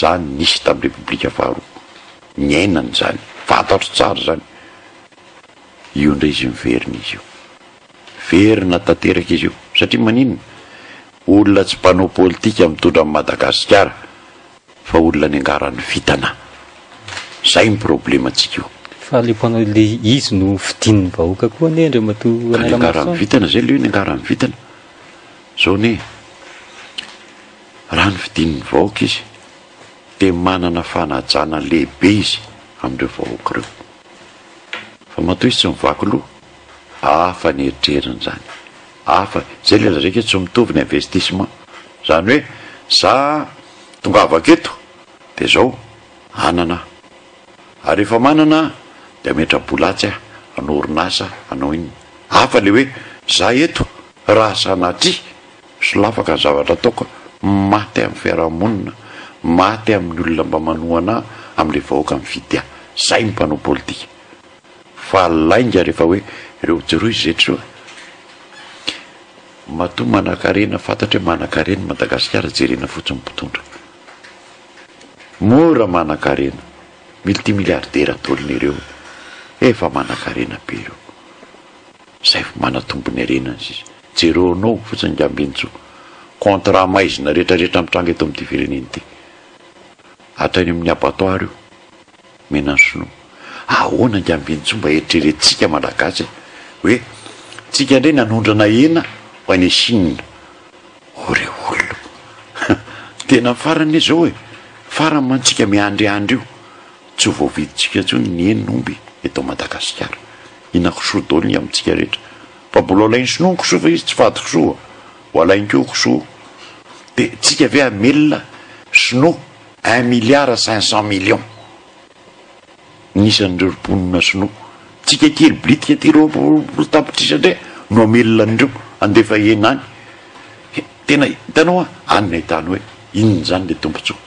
zany nisy tamin'ny république faharoa ny ainany zany fantatro tsara zany io ndray izy miverina izy io verina tanteraka izy io satria maninona olona tsy mpanao politika mitondra amin'ny Madagasikara fa olona ny angarany vitana zay ny problema antsika io fa le mpanao le izy no fidin'ny vahoaka koa ne ndre mato ny angarany vitana zay le hoe ny angarany vitana zao ne raha ny fidin'ny vahoaka izy de manana fanajana lehibe izy amin'ireo vahoaka ireo fa matoa izy tsy mivaky loha hafa ny eritreriny zany hafa zay le lazaraiky tsy mitovy ny investissement zany hoe za tongavako eto de zao anana ary efa manana de metra-bolatsy anao orinasa anao iny hafa le hoe za eto raha sanatry solafaka ny zavatra ataoko maty amin'ny fiarahamonina maty amin'ny olona mba manoana amin'le vahoaka mividy zay ny mpanao politika fa lainga rehefa hoe ireo jereo izy zetra eo matoa manan-karena fantatra hoe manan-karena Madagasikara jerena fotsiny mpitondra mora manan-karena multimilliardaire atolony ireo efa manan-karena be ireo zay manatombony arenany izy jereo anao fotsiny ngambintso contrat maizina rehetrarehetra mitranga eto amin'ity fireneny ty hatrany amin'ny abattoir io menansono ahoana ngambintso mba eritreretintsika malagasy hoe tsika indray nanondrana hena ho any Chine ore olona tena farany zao hoe farany mantsika miandryandry io tsy voaviditsika tsony ny henon'omby eto Madagasikara inakosoa daoly amintsika rehetra fa mbola alainy sinoa kosoa fa izy tsy fady kosoa ho alainy ko kosoa de tsika ve amelona sinoa 1,500,000,000 nisan'ireo mponina sinoa tsika kely blitika ty tapitrisy ndray no amelona an'ireo andefa hena any tena hitanao anina hitany hoe inona zany le tompontsoa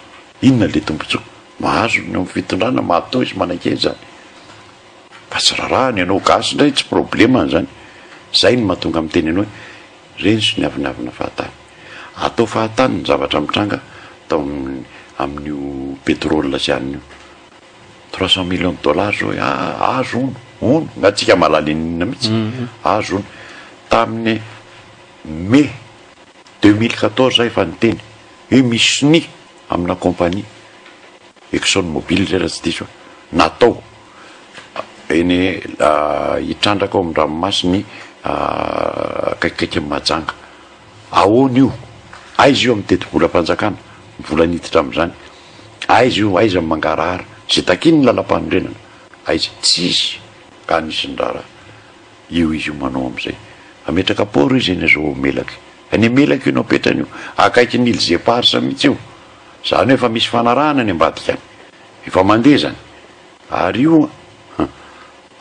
inona le tompontsoa mahazo ny amin'ny fitondrana mahatao izy manakely zany fa tsy rarahany ianao gasy ndray tsy problema zany zay ny mahatonga amin'ny teny anao hoe reny sy ny avinaavina fahatany atao fahatany ny zavatra mitranga atao amin'io pétrole sy an'io 300 millions de dollars zao hoe azo ono ngatsika malalinina mihitsy azo ono tamin'ny mai 2014 zay efa niteny hoe misy ny amina compagnie Exxon Mobil zay raha tsy diso natao eny hitrandraka ao amin'ny ranomasiny kaikaiky amin'ny Mahajanga ahoana io aiza io amin'ny teti-bolam-panjakana vola niditra amin'izany aiza io aiza mangarahara zay takiny ny lalam-panorenana aiza tsisy ka anisy ny raha io izy io manao amin'izay ametraka poro izy eny zao melaka any melaka io no apetrany io akaiky ny ilze parsa mihitsy io zany hoe efa misy fanarahana ny ambadika any efa mandeha zany ary io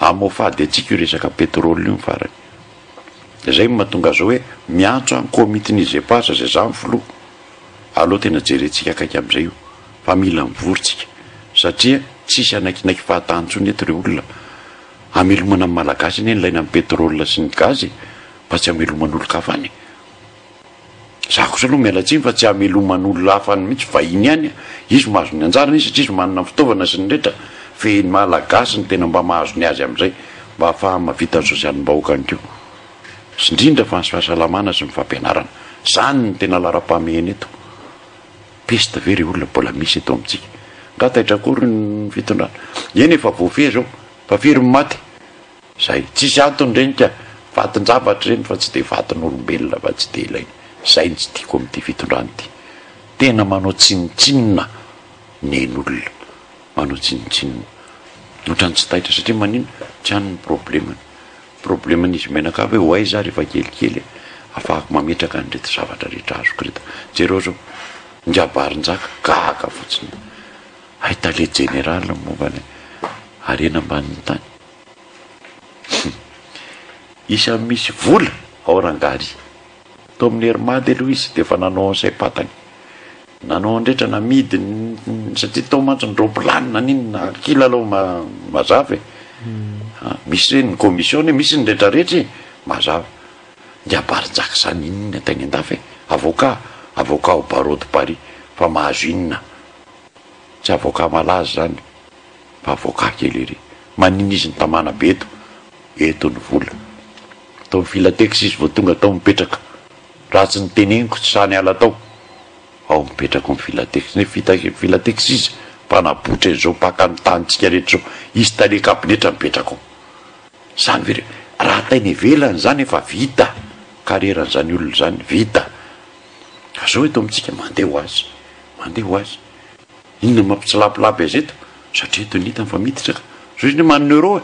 amofady atsika io resaka pétrole io farany zay mahatonga zao hoe miantso any komitiny ilze parsa zay zany filo aloha tena jerentsika akaiky amin'izay io fa mila mivoritsika satria tsisy anakinaky fahatantsony eto reo olona amelomana amin'ny malagasy eny laina amin'ny pétrole sy ny gazy fa tsy ameloman'olo-kafany za kosa aloha mialatsiny fa tsy ameloman'olo hafany mihitsy vahiny ihany izy mahazo ny anjarany izy satria izy manana fitaovana sy ny rehetra feny malagasy ny tena mba mahazony azy amin'izay mba hahafaha mavita sosialim-bahoaka any keo sy indrindra fa ny fahasalamana sy ny fampianarana zany ny tena lara-pahamehana eto pesta ve ry olona mbola misy eto amintsika nga taitra akory ny fitondrana eny efa voafehy zao fa firy maty zay tsisy antony reny ka vatin-javatra reny fa tsy de vatin'olombelona fa tsy de ilaina zay ny tsy tiako amin'ity fitondrana ity tena manao tsinitsinina nen'olona manao tsinitsinina ohatrany tsy taitra satria manino tsy hany ny probleman'izy menaka hoe ho aiza rehefa kelikely afahako mametraka nyreto zavatra rehetra azoko reto jereo zao ndriabarin-jaka gaga fotsiny ahitale général mombany arena ambanin'ny tany isa misy vola ao rangary to amin'ny herimady aloha izy de efa nanao ansaim-patany nanao andretra namidy satria tao mantsy ny roplanina niny kilalao mazava misy reny ny commissione misy ny rehetrarehetra mazava ndiabarin-jaka zany inona tany andafy avocat au barreau de Paris fa mahazo inona tsy avocat malaza zany fa avocat kely ery maniny izy ny tamana be eto ny vola tao filatex izy vao tonga tao mipetraka raha tsy ny teneniko tsy sany ala tao ao mipetraka ny filatex ne filatex izy mpanabotra zao mpaka ny tanitsika rehetra zao izy tale kapinetra mipetraka ao zany very raha tainy velany zany efa vita kareran'zany olona zany vita zao eto amitsika mandeha ho azy inona mampitsilapilaby azy eto satria eto nita fa miditra zao izy ne manana euro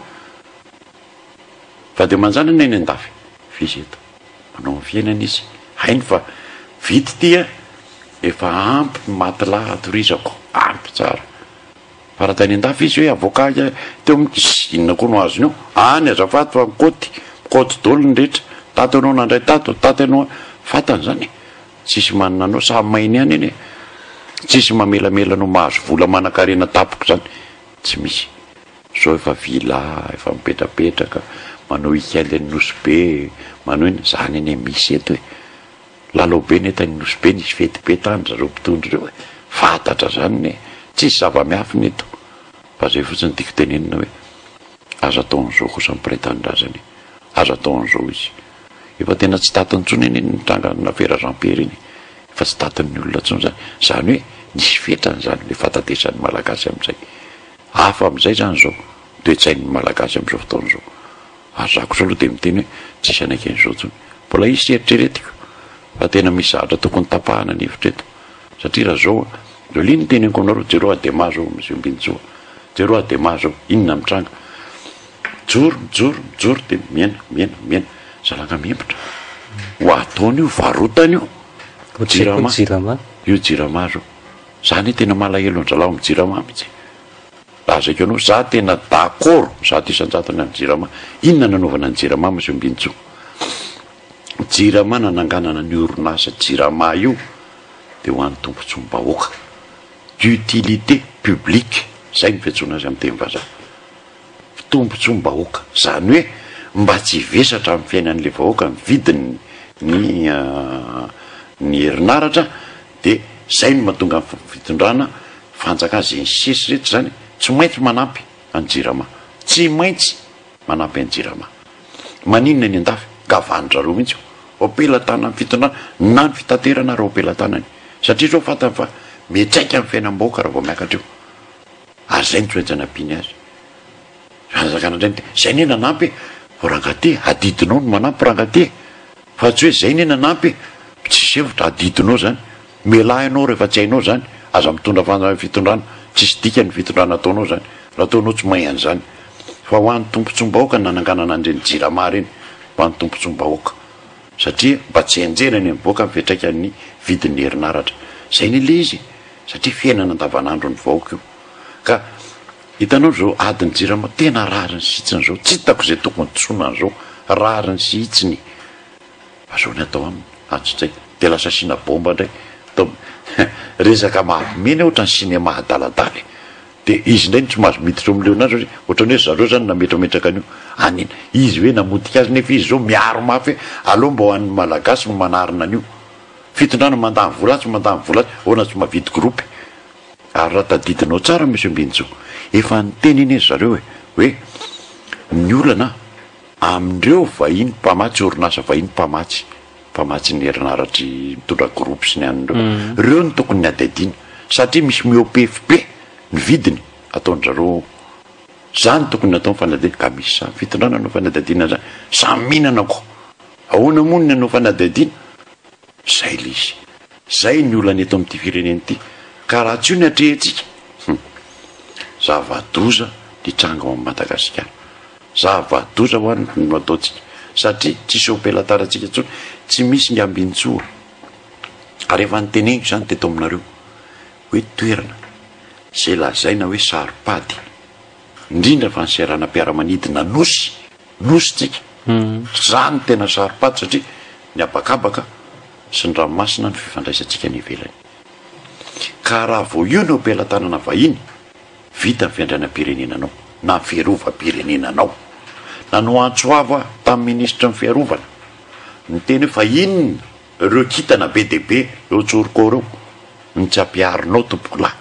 fa de manjana na eny andafy fizy eto manao ny fiainana izy hainy fa vity tia efa ampy matelas atorizako ampy tsara fa raha tany andafy izy hoe avocat teo inona koa no azony eo any azafady fa mikoty dolo ny rehetra tato anao nandray tato anao fatany zany tsisy manana anao samy mainy any eny tsisy mamelamela no mahazo vola manan-karena tapoko zany tsy misy zao efa vila efa mipetrapetraka manao ikaly ny nosy be manao iny zany eny misy eto hoe lalao be netany nosy be nisy fetipetany zareo mpitondry reo fantatra zany ne tsisy zava-miafiny eto fa zay fotsiny tiako tenenina hoe aza ataon'izao kosa mipretandrazany aza ataon'izao izy efa tena tsy tatin'ntsony eny nitranga nafera Jean-Pierre iny efa tsy tatin'ny olona tsony zany hoe nisy fetrany zany le fatatesan'ny malagasy amin'izay hafa amin'izay zany zao toe-tsain'ny malagasy amin'izao fotaon'izao azako zao aloha de miteny hoe tsisy anaken'izao tsony mbola isy eritreretiko fa tena misy zavatra tokony tapahana ny hevitra eto satria raha zao liny ny teneniko aminareo jereo ademazo monsieur Mbintsoa jereo ademazo inona mitranga mijoro de miena zalaka miembotra ho ataony io varotany io jirama zao zany tena malahelo ny zalao mijirama mitsy lazako anao za tena d'accord zato isan-jatony amin'ny jirama inona nanaovana ny jirama monsieur Mbintsoa jirama nananganana ny orinasa jirama io de ho an'ny tombontsom-bahoaka d'utilité publique zay ny fiantsoana azy amin'ny teny vazaha tombontsom-bahoaka zany hoe mba tsy vesatra amin'ny fiainan'le vahoaka mividiny ny herinaratra de zay no mahatonga fitondrana fanjaka azy ny sesy rehetra zany tsy maintsy manampy anjirama tsy maintsy manampy anjirama maninona ny andafy gavandrareo mihitsy opelatana ny fitondrana na ny fitaterana raha opelatanany satria zao fatany fa mitraika amin'ny fiainam-bahoaka raha vao miakatra eo ary zay ny tsoenjanapiny azy fanjakanandrany zay ne nanampy rangaty adidinao no manampy rangaty fa tsy hoe zay ne nanampy tsy sevitra adidinao zany melahy anao rehefa tsy hainao zany aza mitondra fanjaka fitondrana tsisy dika ny fitondrana ataonao zany raha ataonao tsy mahay an'izany fa ho an'ny tombontsom-bahoaka ny nananganana andreny jirama reny ho an'ny tombontsom-bahoaka satria mba tsy anjerany mivoaka mifetraika ny vidin'ny herinaratra zay ny le izy satria fiainana andavanandro ny vahoaka io ka hitanao zao adiny jirama tena rariny sitsiny zao tsy hitako zay tokony tsonany zao rariny sy hitsiny fa zao ny atao aminy atsotsay de lasa sina bomba ndray atao resaka mahavimena ohatra ny cinéma adaladaly de izy ndray tsy mahazo miditra eo am'leonazy ohatrany hoe zareo zany nametrametraka an'io anina izy hoe namotika azy nefa izy zao miaro mafy aloha mba ho an'ny malagasy no manarina an'io fitondrana mandany volatsy oana tsy mavidy gropy ary raha tadidinao tsara monsieur Mbintsoa efa nyteny iny izy zareo hoe ny olana amindreo vahiny mpamatsy orinasa vahiny mpamatsy ny herinaratra mitondra groupe sy ny an'ireo reo ny tokony ny adadiana satria misy miopfp ny vidiny ataony zareo zany tokony natao fanadadiana ka misy samy fitondrana anao fanadadiana zany samy mihinana ko ahoana moniny anao fanadadiana zay le izy zay ny olana eto amin'ity firenena ity ka raha tsy io ny atrehintsika zava-doza ny tranga ao Madagasikara zava-doza ho any no ataontsika satria tsisy opelataratsika tsony tsy misy ny ambintsoa ary efa nyteneniko zany teto aminareo hoe toerana zay lazaina hoe saripady indrindra fa ny seranam-piaramanidina nositsika zany tena saripady satria ny abakabaka sy ny ranomasina ny fifandraisantsika ny ivelany ka raha vo io ny ompelatanana vahiny vita ny fiandrianam-pirenenanao na fiarovam-pirenenanao nanao antsoava tamin'ny minisitra ny fiarovana ny teny hoe fa inona reo kitana be deaibe eo tsoroko reo ny tsy ampiarinao tompokolahy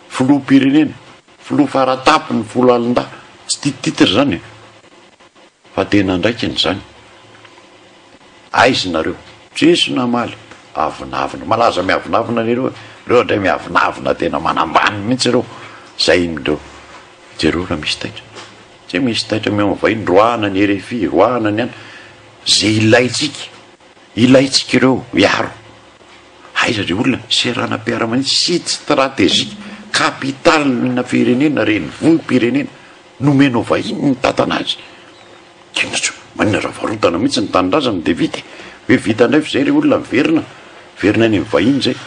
filoha-pirenena filoha faratapy ny folo alin-da tsy titititra zany fa tena ndraikiny zany aizy nareo tresy namaly avinavina malaza miavinavina reo ndray miavinavina tena manambany mihitsy reo zay indreo jereo raha misy taitra tsy misy taitra miamavahiny roana ny RFI roana ny any zay ilaitsika ireo iaro aiza re olona seranam-piaramanitsy sity stratégique capital na firenena renivohim-pirenena nomenao vahiny ny tatanazy kinatso manina raha varotana mihitsy ny tanindrazana de vita hoe vita ndray fa zay re olona verina any vahiny zay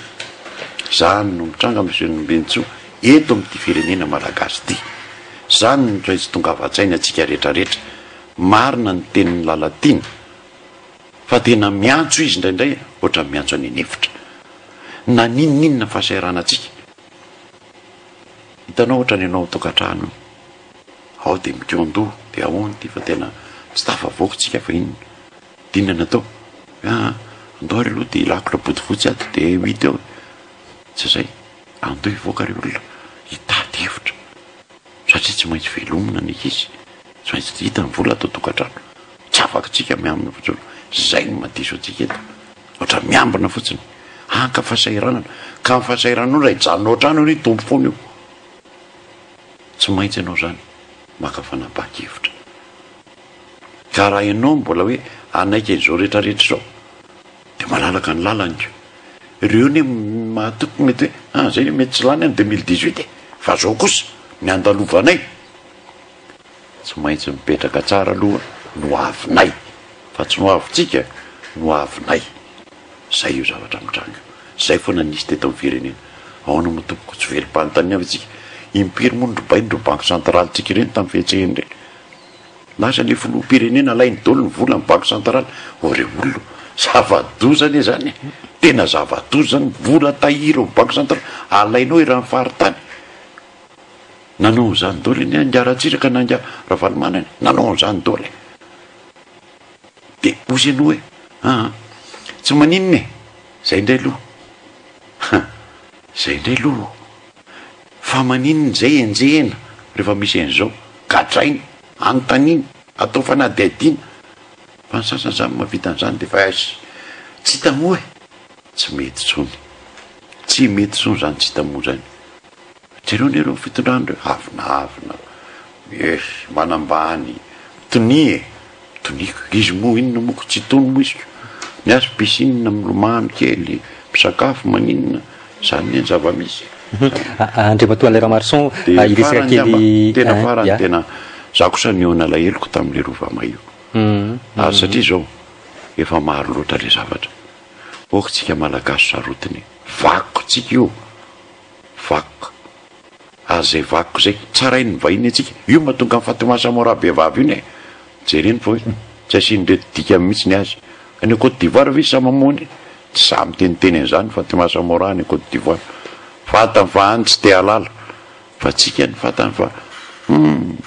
zany no mitranga misynombentso eto amin'ity firenena malagasy ity zany no raisy tonga avatsainy atsika rehetrarehetra marina ny tenin'ny lalatina fa tena miantso izy indraindray ohatra miantso any anefitra na ninoninona fahasahiranantsika hitanao ohatra ny anao tokantrano ao de mikondo de ahoany ty fa tena tsy tafavoakotsika fa inona dinana atao andao ry aloha de ilako labotifotsy ato de 8 eo tsy zay andao hivoaka ry olona hitady hevitra satria tsy maintsy velomina ny izy tsy maintsy hita ny vola atao tokantrano tsy afakatsika miambina fotsiny zay ny madiso atsika eto ohatra miambina fotsiny ka fahasahiranana ka fahasahiranao ray janonao trano ny tompo foana io tsy maintsy ianao zany maka fanapaky hevitra ka raha ianao mbola hoe anaika izao rehetrarehetra zao de malalaka ny lalanyko reo ny mahatoky mety hoe zay mety tsy lany any 2018 fa zao kosa ny andalovanay tsy maintsy mipetraka tsara aloha no avinay fa tsy no avitsika no avinay zay io zavatra mitranga zay foana nisy teto amin'ny firenena aoana matompoko tsy velom-panontany avy tsika impiry moa nydrobainy ro banque centrale tsika ireny tamin'ny fihetsehany reny lasa le filoha-pirenena alainy dolo ny vola ny banque centrale re olona zava-dozany zany tena zava-doza zany vola tahiry o banque centrale alainao iraha ny faritany nanao zany dolo ny anjaratsiraka nanja rahavalomanany nanao zany dolo de ozy anao hoe tsy maninona zay indray aloha zay indray aloha fa maninona zay enjehena rehefa misy an'izao gadrainy antaniny atao fanadihadina fa ny sasany zany mavita an'izany de fa tsy hitamoa tsy mety tsony tsy mety tsony zany tsy hitamoa zany jereo ny reo fitondrano reo avinavina manambany toniko izy moa inona moko tsy tono mo izy ny azo pisinina milomano kely misakafo maninona zany ny zava-misy andrimatoa lera marson iresaka kely tena farany tena za kosa ny eona laheloko tamin'le rovamaio ary satria zao efa maro loatra le zavatra okotsika malagasy sarotiny vakoko tsika io vakoko azay vakoko zay tsarainy vahiny atsika io mahatonga ny Fatimasa Mora Behivavy iny jereny fa hoe tsy asian'reto dika mihitsy ny azy any Côte d'Ivoire visy samamony tsy za miteniteny an'izany Fatimasa Mora any Côte d'Ivoire fatany fa any tsy te halala fa tsika ny fatany fa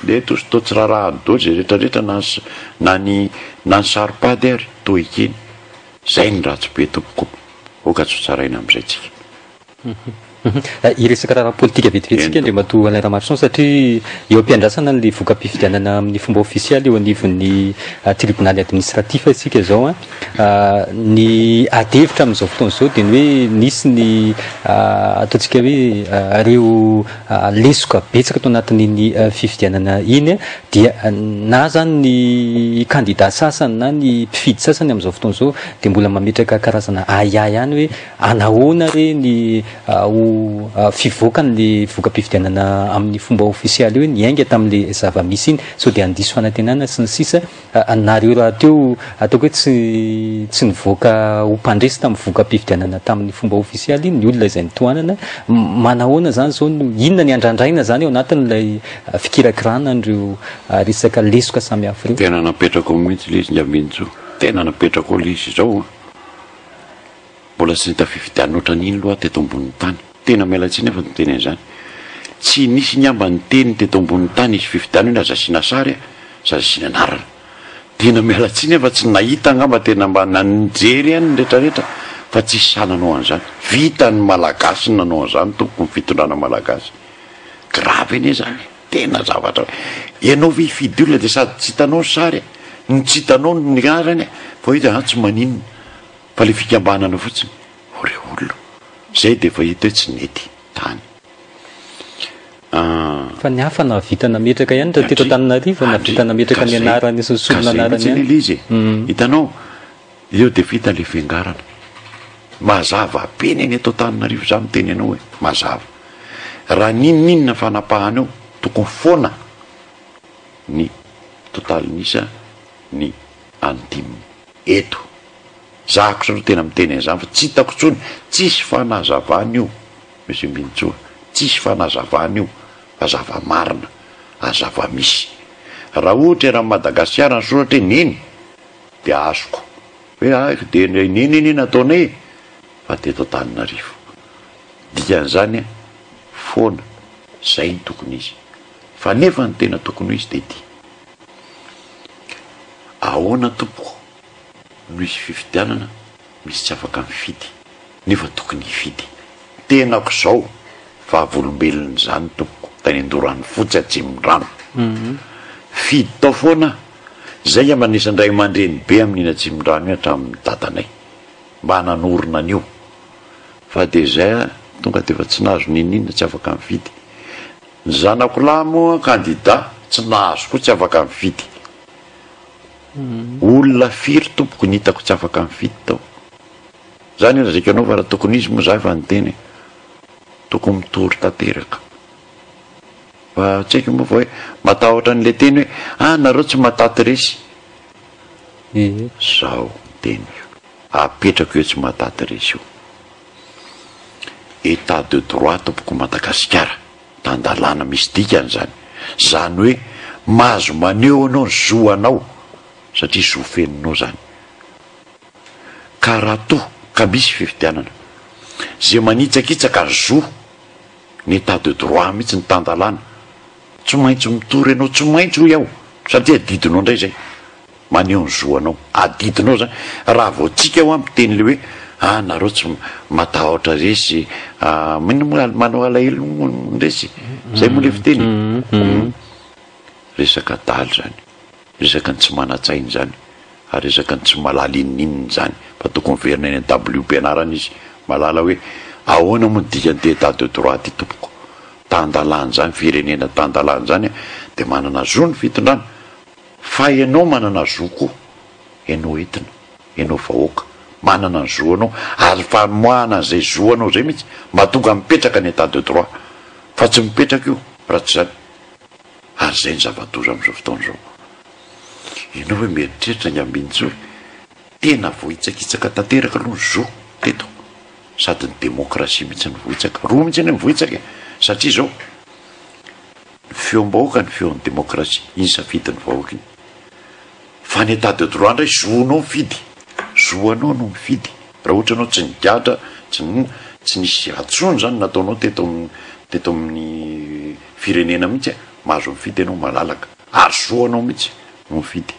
le tositao tsy raharaha dozy rehetrarehetra na ny saripady ary to ekeny zay ny ratsy be tompoko oka tsy ho tsaraina am'izay tsika Iresaka raha politika vetivetsika ndre mato Alain Lamarchon satria eo am-piandrasana le voka-pifidianana amin'ny fomba ofisialy eo anivon'ny tribunaly administratif asika zao ny adevitra amin'izao fotoana zao dia ny hoe nisy ny ataontsika hoe reo lesoka betsaka tao anatin'iny fifidianana iny dia na zany ny candidat sasany na ny mpifidy sasany amin'izao fotoana zao dia mbola mametraka karazana aiay ihany hoe anahoana re ny fivoakany le voka-pifidianana amin'ny fomba ofisialy hoe niainga tamin'le zava-misy iny sao dia andiso fanantenana sy ny sisa nareo raha teo ataoko hoe tsy nivoaka ho mpandresy tamin'ny voka-pifidianana tamin'ny fomba ofisialy iny ny olona izay nitoanana manahoana zany zao no inona ny andrandraina zany eo anatin'ilay fikirakirana andreo resaka lesoka samy hafa reo tena napetrako mihitsy le izy njambinjo tena napetrako le izy zao mbola tsy nita fifidianana ohatran'iny loha teto ambon'ny tany tena mialatsiny efa noteny an'izany tsy nisy ny amba ny teny teto ambon'ny tany izy fifidianana iny azasiana sary zazasiana anarana tena mialatsiny efa tsy nahita ngamba tena mba nanijery any rehetrarehetra fa tsy sananao an'izany vita ny malagasy nanao an'izany toko ny fitondrana malagasy grave ene zany tena zavatra ianao ve hifidy olona dia sady tsy hitanao ny sary ny tsy hitanao ny arany fa hoe tsy maninona fa le fikambanana fotsiny ore olona zay dia efa hita hoe tsy nety tany fa ny hafa na vita nametraka ihany ra teto Antananarivo na vita nametraka ny anarany sosolona anarany ihany le izy hitanao eo dia vita le fiangarana mazava peny any eto Antananarivo za miteny ianao hoe mazava raha nininina fanapahana eo tokony foana ny totalinisa ny andimy eto zahako satria tena miteny an'izany fa tsy hitako tsony tsisy fanazavana io monsieur Mbintsoa tsisy fanazavana io fa zava-marina azava-misy raha ohatra raha Madagasikara ny soratra hoe neny dia azoko hoe dia neny nataonay fa teto Antananarivo dikan'izany foana zay ny tokony izy fa nefa ny tena tokony izy dia ty ahoana tompoko no isy fifidianana misy tsy afaka mifidy nefa tokony hifidy tenako zao fa avolombelona zany tompoko tany andorany fotsy atsimon-drano fidy tao foana zay amanisandray mandreny be amin'iny atsimon-drano io hatramin'ny dadanay mba hananorona an'io fa dia zay tonga dia efa tsy nahazo nininona tsy afaka mifidy ny zanako lahy moa candidat tsy nahazo koa tsy afaka mifidy olona firy tompoko ny hitako tsy afaka mifidy tao zany io zaikanao fa raha tokony izy moa za efa nyteny tokony mitory tanteraka fa tsy haiko moa fa hoe matahotra an'le teny hoe nareo tsy mataty resy zao teny io apetrako eo tsy mataty resy io état de droit tompoko Madagasikara tandalana misy dikany zany zany hoe mahazo maneho anao ny zoanao satria zo feninao zany ka raha to ka misy fifidianana zay manitsakitsaka ny zo ny état de droit mihitsy ny tandalana tsy maintsy mitory anao tsy maintsy ho iaho satria adidinao indray zay maneho ny zoanao adidinao zany raha vao tsika ho ampiteny le hoe nareo tsy matahotra resy manao alahelo ndresy zay moa le fiteny resaka daly zany resaka ny tsy manatsainy zany ary resaka ny tsy malala ininininy zany fa tokony verina eny WP-narana izy malala hoe ahoana moa dikany ty état de droit ty tompoko tandalany zany firenena tandalany zany dia manana zo ny fitondrana fa ianao manana zo koa ianao entina ianao vahoaka manana ny zo anao ary famoahana an'izay zo anao zay mihitsy mba tonga mipetraka ny état de droit fa tsy mipetraka io raha tsy zany ary zay ny zava-doza amin'izao fotoana zao ianao hoe mieritreritra ny Mbintsoa tena vohitsakitsaka tanteraka aloha ny zo teto sady ny demokrasia mihitsy ny vohitsaka roa mihitsy ny vohitsaka satria zao ny feom-bahoaka ny feon'ny demokrasia iny safidiny vahoaka iny fa ny état de droit ndray zonao mifidy zoanao no mifidy raha ohatra anao tsy nigatra tsy nisy atsony zany nataonao teto amin'ny firenena mihitsy mahazo mifidy ianao malalaka ary zoanao mihitsy no mifidy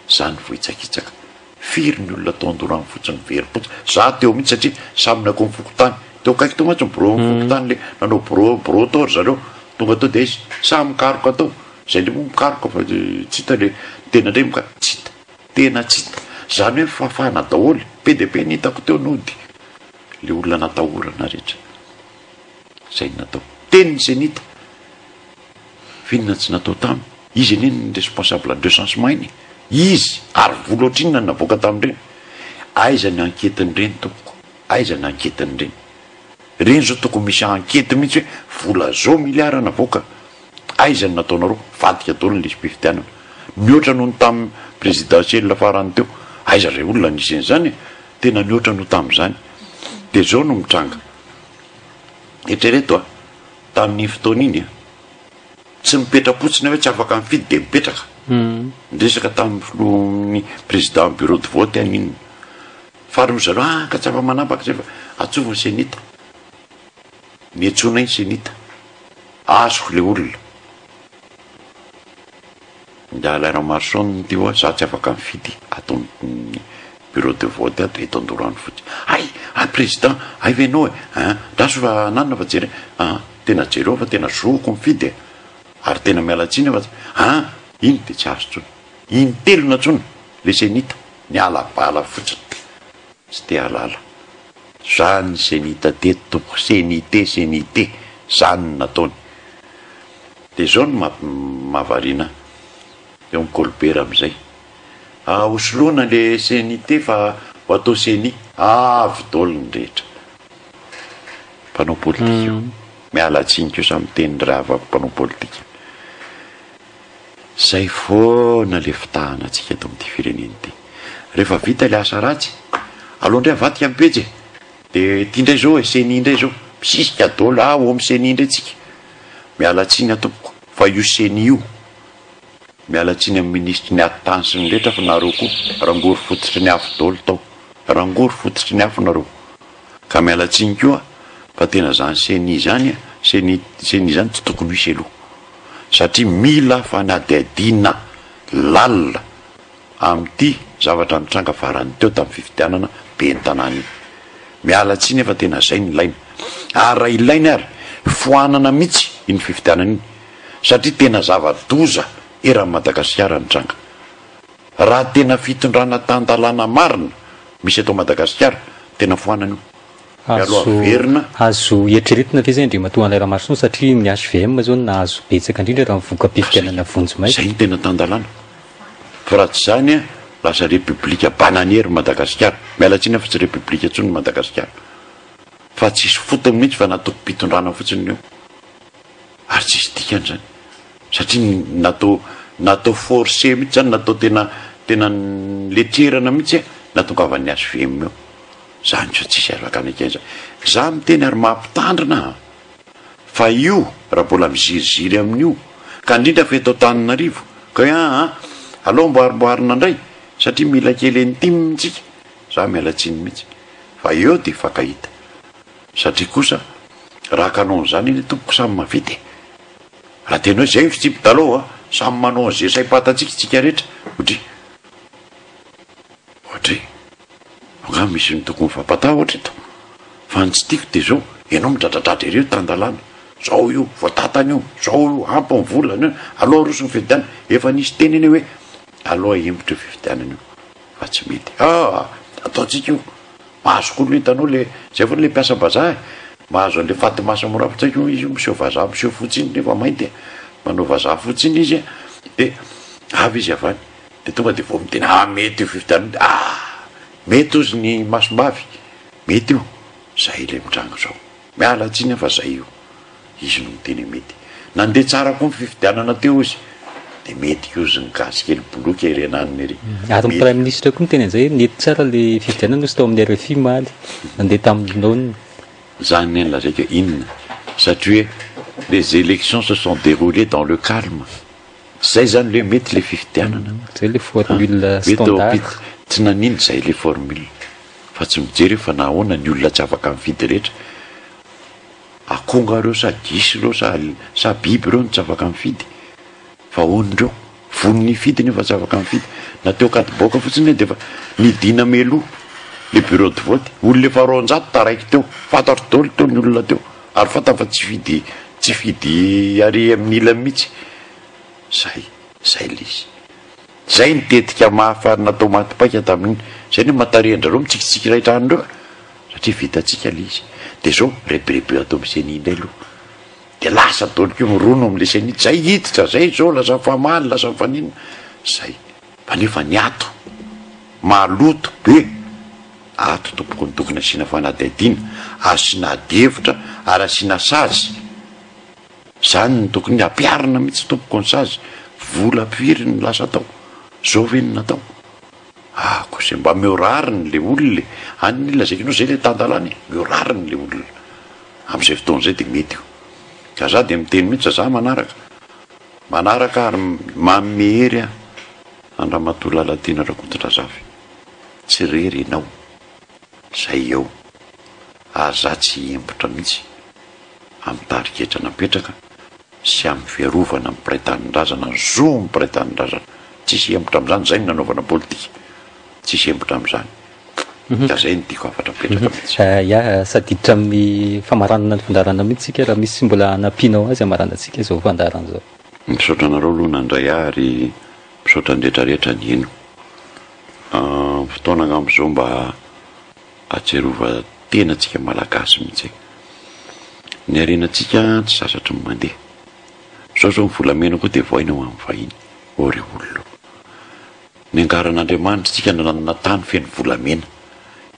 zany vohitsakitsaka firy ny olona tao andorany fotsiny very-potsy za teo mihitsy satria samina ko mifokotany teo kaiky teo matsy bro fokotany le nanao bro tao ry zareo tonga tao de izy sa mikaroka atao zay le mikaroka fa tsy hita le tena ndray tsy hita tena tsy hita zany hoe fafana daholy be de be nitako teo nody le olona natahorana rehetra zay natao teny zay nita finona tsy natao tamy izy eneny responsable andreo changement iny izy ary volo ohatrinona navoaka tamindreny aiza ny anketiny reny tompoko aiza ny anketiny reny reny zao tokony misy ankety mihitsy hoe vola zao miliara navoaka aiza ny nataonareo vadika daholy ny lisym-pifitianana mihoatra noho ny tamin'ny présidentielle farany teo aiza ray olona niseny zany tena mihoatra no tamin'izany de zao no mitranga etrereto tamin'ny fotoana iny tsy mipetrapotsiny hoe tsy afaka mifidy de mipetraka ndresaka tamin'ny filohan'ny président bureau de vote any inona fary zareo ka tsy afa manapaka tsy efa atsovony senita miantsona iny senita azoko le olona nda alaira marsone teo za tsy afaka mifidy ataony bureau de vote ato eto andorano fotsy ay président ay venao raso fa nanona fa jere tena jereo fa tena zoko mifidy ary tena mialatsiny fa iny de tsy azo tsony iny telo na tsony le senita ny alabala fotsiny tsy te alala zany senita teto tompoko senité zany nataony de zao no mahavariana eo mikolbera amizay hosoloana le senité fa ho atao seni avy daholy ny rehetra mpanao politika mialatsinika io samy teny rava mpanao politika zay foana le fitahana atsika eto amin'ity fireneny ty rehefa vita le asa ratsy alohandray avadika mipejy de ty ndray zao seni ndray zao misisika daholy o amin'ny seni ndray tsika mialatsiny atompoko fa io seni io mialatsiny amin'ny ministre ny atany sy ny rehetra fa nareo koa rangory fototry ny afo daholy tao rangory fototry ny afo nareo ka mialatsiny koa fa tena zany seni zany seni zany tsy tokony hisy aloha satria mila fanadiadina lalina amin'ity zavatra nitranga farany teo tamin'ny fifitianana be ny tanàna iny mialatsiny efa tena zay ny laina ary raha ilainy ary foanana mihitsy iny fifitianana iny satria tena zava-doza eran'ny Madagasikara nitranga raha tena fitondrana tandalana marina misy atao Madagasikara tena foanana io verina azo eritreretina ve zay ndre matoa an'ilay Ramason satria ny HVM zao nahazo betsaka indrindra raha mivoaka am-pifitianana vonjy may zay ny tena tandalana fa raha tsy zany lasa république bananière Madagasikara mialatsiny fa tsy république tsony Madagasikara fa tsisy fotony mihitsy fa natao mpitondrana fotsiny io ary tsisy dikany zany satria natao forcé mihitsy zany natao tena letrerana mihitsy natongavany HVM io zany so tsisy afaka anakaiza za miteny ary mampitandrina fa io raha mbola miziriziry amin'io ka indrindra fa eto Antananarivo ka aloha mboarimboarina indray satria mila kely entimitsika za mialatsiny mihitsy fa eo de fakahita satria kosa raha kanao zany ile tompoko samy mavity raha tena hoe zay fitsipy taloha samy manao an'izay saim-patatsika tsika rehetra ohatry nga misy ny tokony fampatah ohatra eto fa ny tsy tiako de zao ianao midradradratra ireo tandalana zao io voatatany io zao io ampy ny volana io aloha roso ny fifitianana efa nisy teny eny hoe aloha embotry fifitianana io fa tsy mety ataotsika io mahazo koa no hitanao le zay foana le mpiasa bazaha mahazo an'le faty masa morafotsaika io izy io miseho vazaha miseho fotsiny rehefa mainty manao vazaha fotsiny izy de avy izy avany de tonga de vao miteny mety io fifitianana mety ozy ny masombavy mety io zay le mitranga zao mialatsiny fa zay io izy no miteny mety nandeha tsara koa ny fifitianana teo izy de mety ozy ny gasy kely boloky irenaniny ery ary ny prime ministre koa miteny an'izay nety tsara le fifitianana sy tao amin'ny RFI maly nandeha taminao zany ny lazaika inona satria hoe les élections se sont déroulées dans le calme zay zany le mety le fifitianana zay le formule standard tsy nanino zay le formule fa tsy mijery fa nahoana ny olona tsy afaka mifidy rehetra akonga reo sa gisy reo sa biby reo no tsy afaka mifidy fa onindreo voniny fidy nefa tsy afaka mifidy nateo kadiboaka fotsiny de fa nidina meloa le bureau de vote olona efa roanjato taraiky teo fantatro daholo teo ny olona teo ary fanta fa tsy fidy ary amin'ila mihitsy zay le izy zay nitetika mahafary natao matipaika tamin'iny zay ny matarendra reo mitsikitsika raitranyndreo satria vitatsika le izy de zao rebirebe atao miseni indray aloha de lasa daolo keo mirono am'le seni zay hiditra zay zao lasa famaly lasa fanina zay fa nefa ny ato maloto be ato tompoko ny tokony asiana fanadihadiana asiana adihevitra ary asiana sazy zany ny tokony ampiarina mihitsy tompoko ny sazy vola piry ny lasa tao zao ve ny natao ko zay mba miorariny le olona any lazakinao zay le tandalany miorariny le olona am'izay fotoan'izay de mety io ka za de miteny mihitsy za manaraka ary mamehery Andramatoa Lalatiana Rakotondrazafy tsy rery ianao zay eo aza tsy empotra mihitsy amin'ny tariketra napetraka sy amin'ny fiarovana amin'ny piraitanindrazana zo amin'ny piraitanindrazana tsisy empotra amin'izany zay ny nanaovana politika tsisy empotra amin'izany ka zay ny tiako afatra petraka mihitsy sadiditra amin'ny famaranana ny fandarana mihitsy raha misy mbola anampianao azy amaranantsika zao fandarana zao misaotra anareo aloha nandray ary misaotra ny rehetrarehetra ny eno fotoana agnam'izao mba atserova tena tsika malagasy mihitsy ny arenatsika tsy sasatra ny mandeha zao ny volamena koa de voaina ho amin'ny vahiny ore olona ny angaran'Andriamanitra tsika natany feno volamena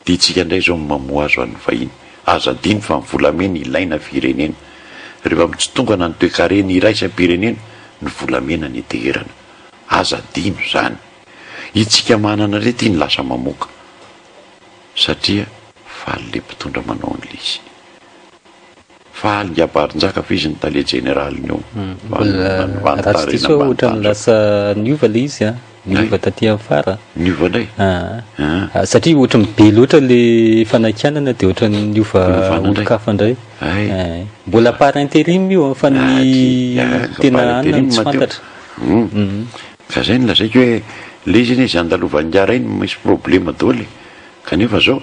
dia tsika indray zao mamoa azo an'ny vahiny aza diny fa ny volamena ilaina firenena rehefa mitsitongana ny toe-kareny iraisam-pirenena ny volamena ny teherana aza dino zany itsika manana rety ny lasa mamoaka satria faly le mpitondra manao an'le izy faly ngabarin-jaka fa izy ny tale generaliny eo raha tsy diso ohatra ny lasa niova le izy niova taty amin'ny fara niova indray satria ohatra be loatra le fanakianana de ohatra niova olo-kafa indray mbola par intérim io fa ny tena anina ny tsy fantatra ka zay ny lazaiko hoe le izy iny izy andalovan'ny gara iny misy problema daholy kanefa zao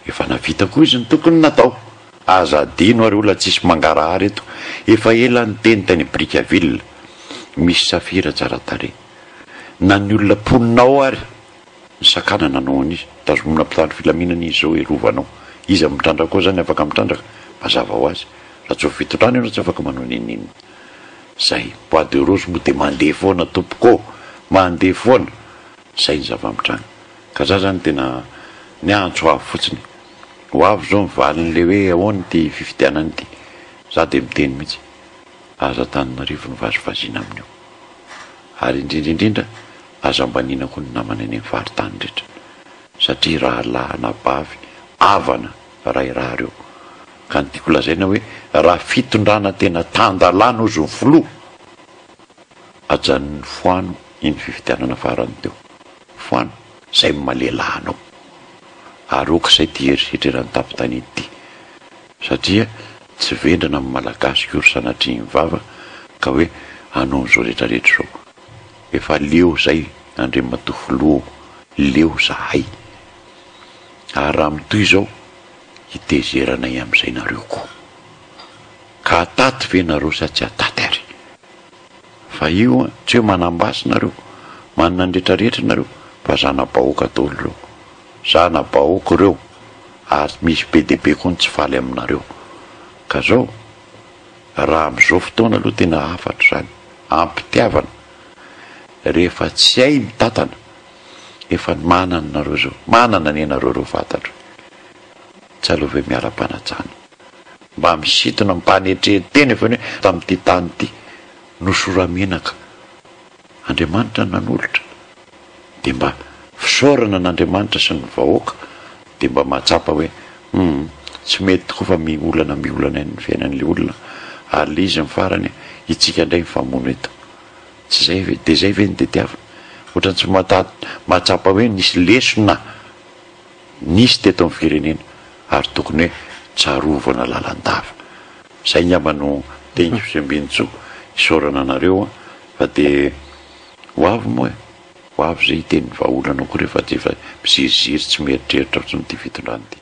efa navita koa izy ny tokony natao aza dino ary olona tsisy mangarahary eto efa ela ny teny tany Brickaville misy safira tsara tare na ny olona poninao ary ny sakana nanao an'izy tazomina mpitandro filaminana izy zao erovanao izy mitrandraka koa zany afaka mitrandraka mazava ho azy raha tsy fitondrana ianao tsy afaka manao ninina zay bois de rose moa de mandeha foana tompoko mandeha foana zay ny zava-mitranga ka za zany tena ny antso avy fotsiny ho avy zao mivalin'le hoe ahoany ty fifidianany ty za de miteny mihitsy aza Antananarivo ny vazovazina amin'io ary indrindraindrindra aza mbanina koa ny namana eny amin'ny faritany rehetra satria raha lahana bavy avana raha reo ka ny tiako lazaina hoe raha fitondrana tena tandalana ozy ny filoha ajanony foano iny fifidianana farany teo foano zay malelahanao ary oko zay ty herisetrerany tapitany ity satria tsy vendrana amin'ny malagasy kory sanatriany vava ka hoe anao n'izao rehetrarehetra zao efa leo zay Andriamatoa filoha leo zahay ary raha mitoy zao hitezeranay amin'izay nareo koa ka ataty ve nareo sa tsy ataty ary fa io tsy hoe manambasy nareo manana ny rehetrarehetra nareo fa zana-bahoaka daholo reo zana-bahoaka reo ary misy be dia be koa ny tsy faly aminareo ka zao raha amin'izao fotoana aloha tena afatra zany ampitiavana rehefa tsy hay mitantana efa manana nareo zao manana ny nareo reo fantatro tsy aloha ve miara-panatsana mba misitona mpanetreheteny efa hoe tamin'ity tany ity nosoramenaka Andriamanitra nanolotra de mba fisaorana n'Andriamanitra sy ny vahoaka de mba mahatsapa hoe tsy mety tokoa fa miolana ny fiainan'le olona ary le izy ny farany itsika indray mifamono eto tsy zay ve de zay ve ny tetiavana ohatrany tsy mahatsapa hoe nisy lesona nisy teto amin'ny firenena ary tokony hoe tsarovana lalandava zay ngamba no teny Fisembenitsoa isaorana anareo fa de ho avy moa avy zay itenyny vahaolana koa rehefa tsy efa miziriziry tsy mieritreritra ohatrany ty fitondrany ty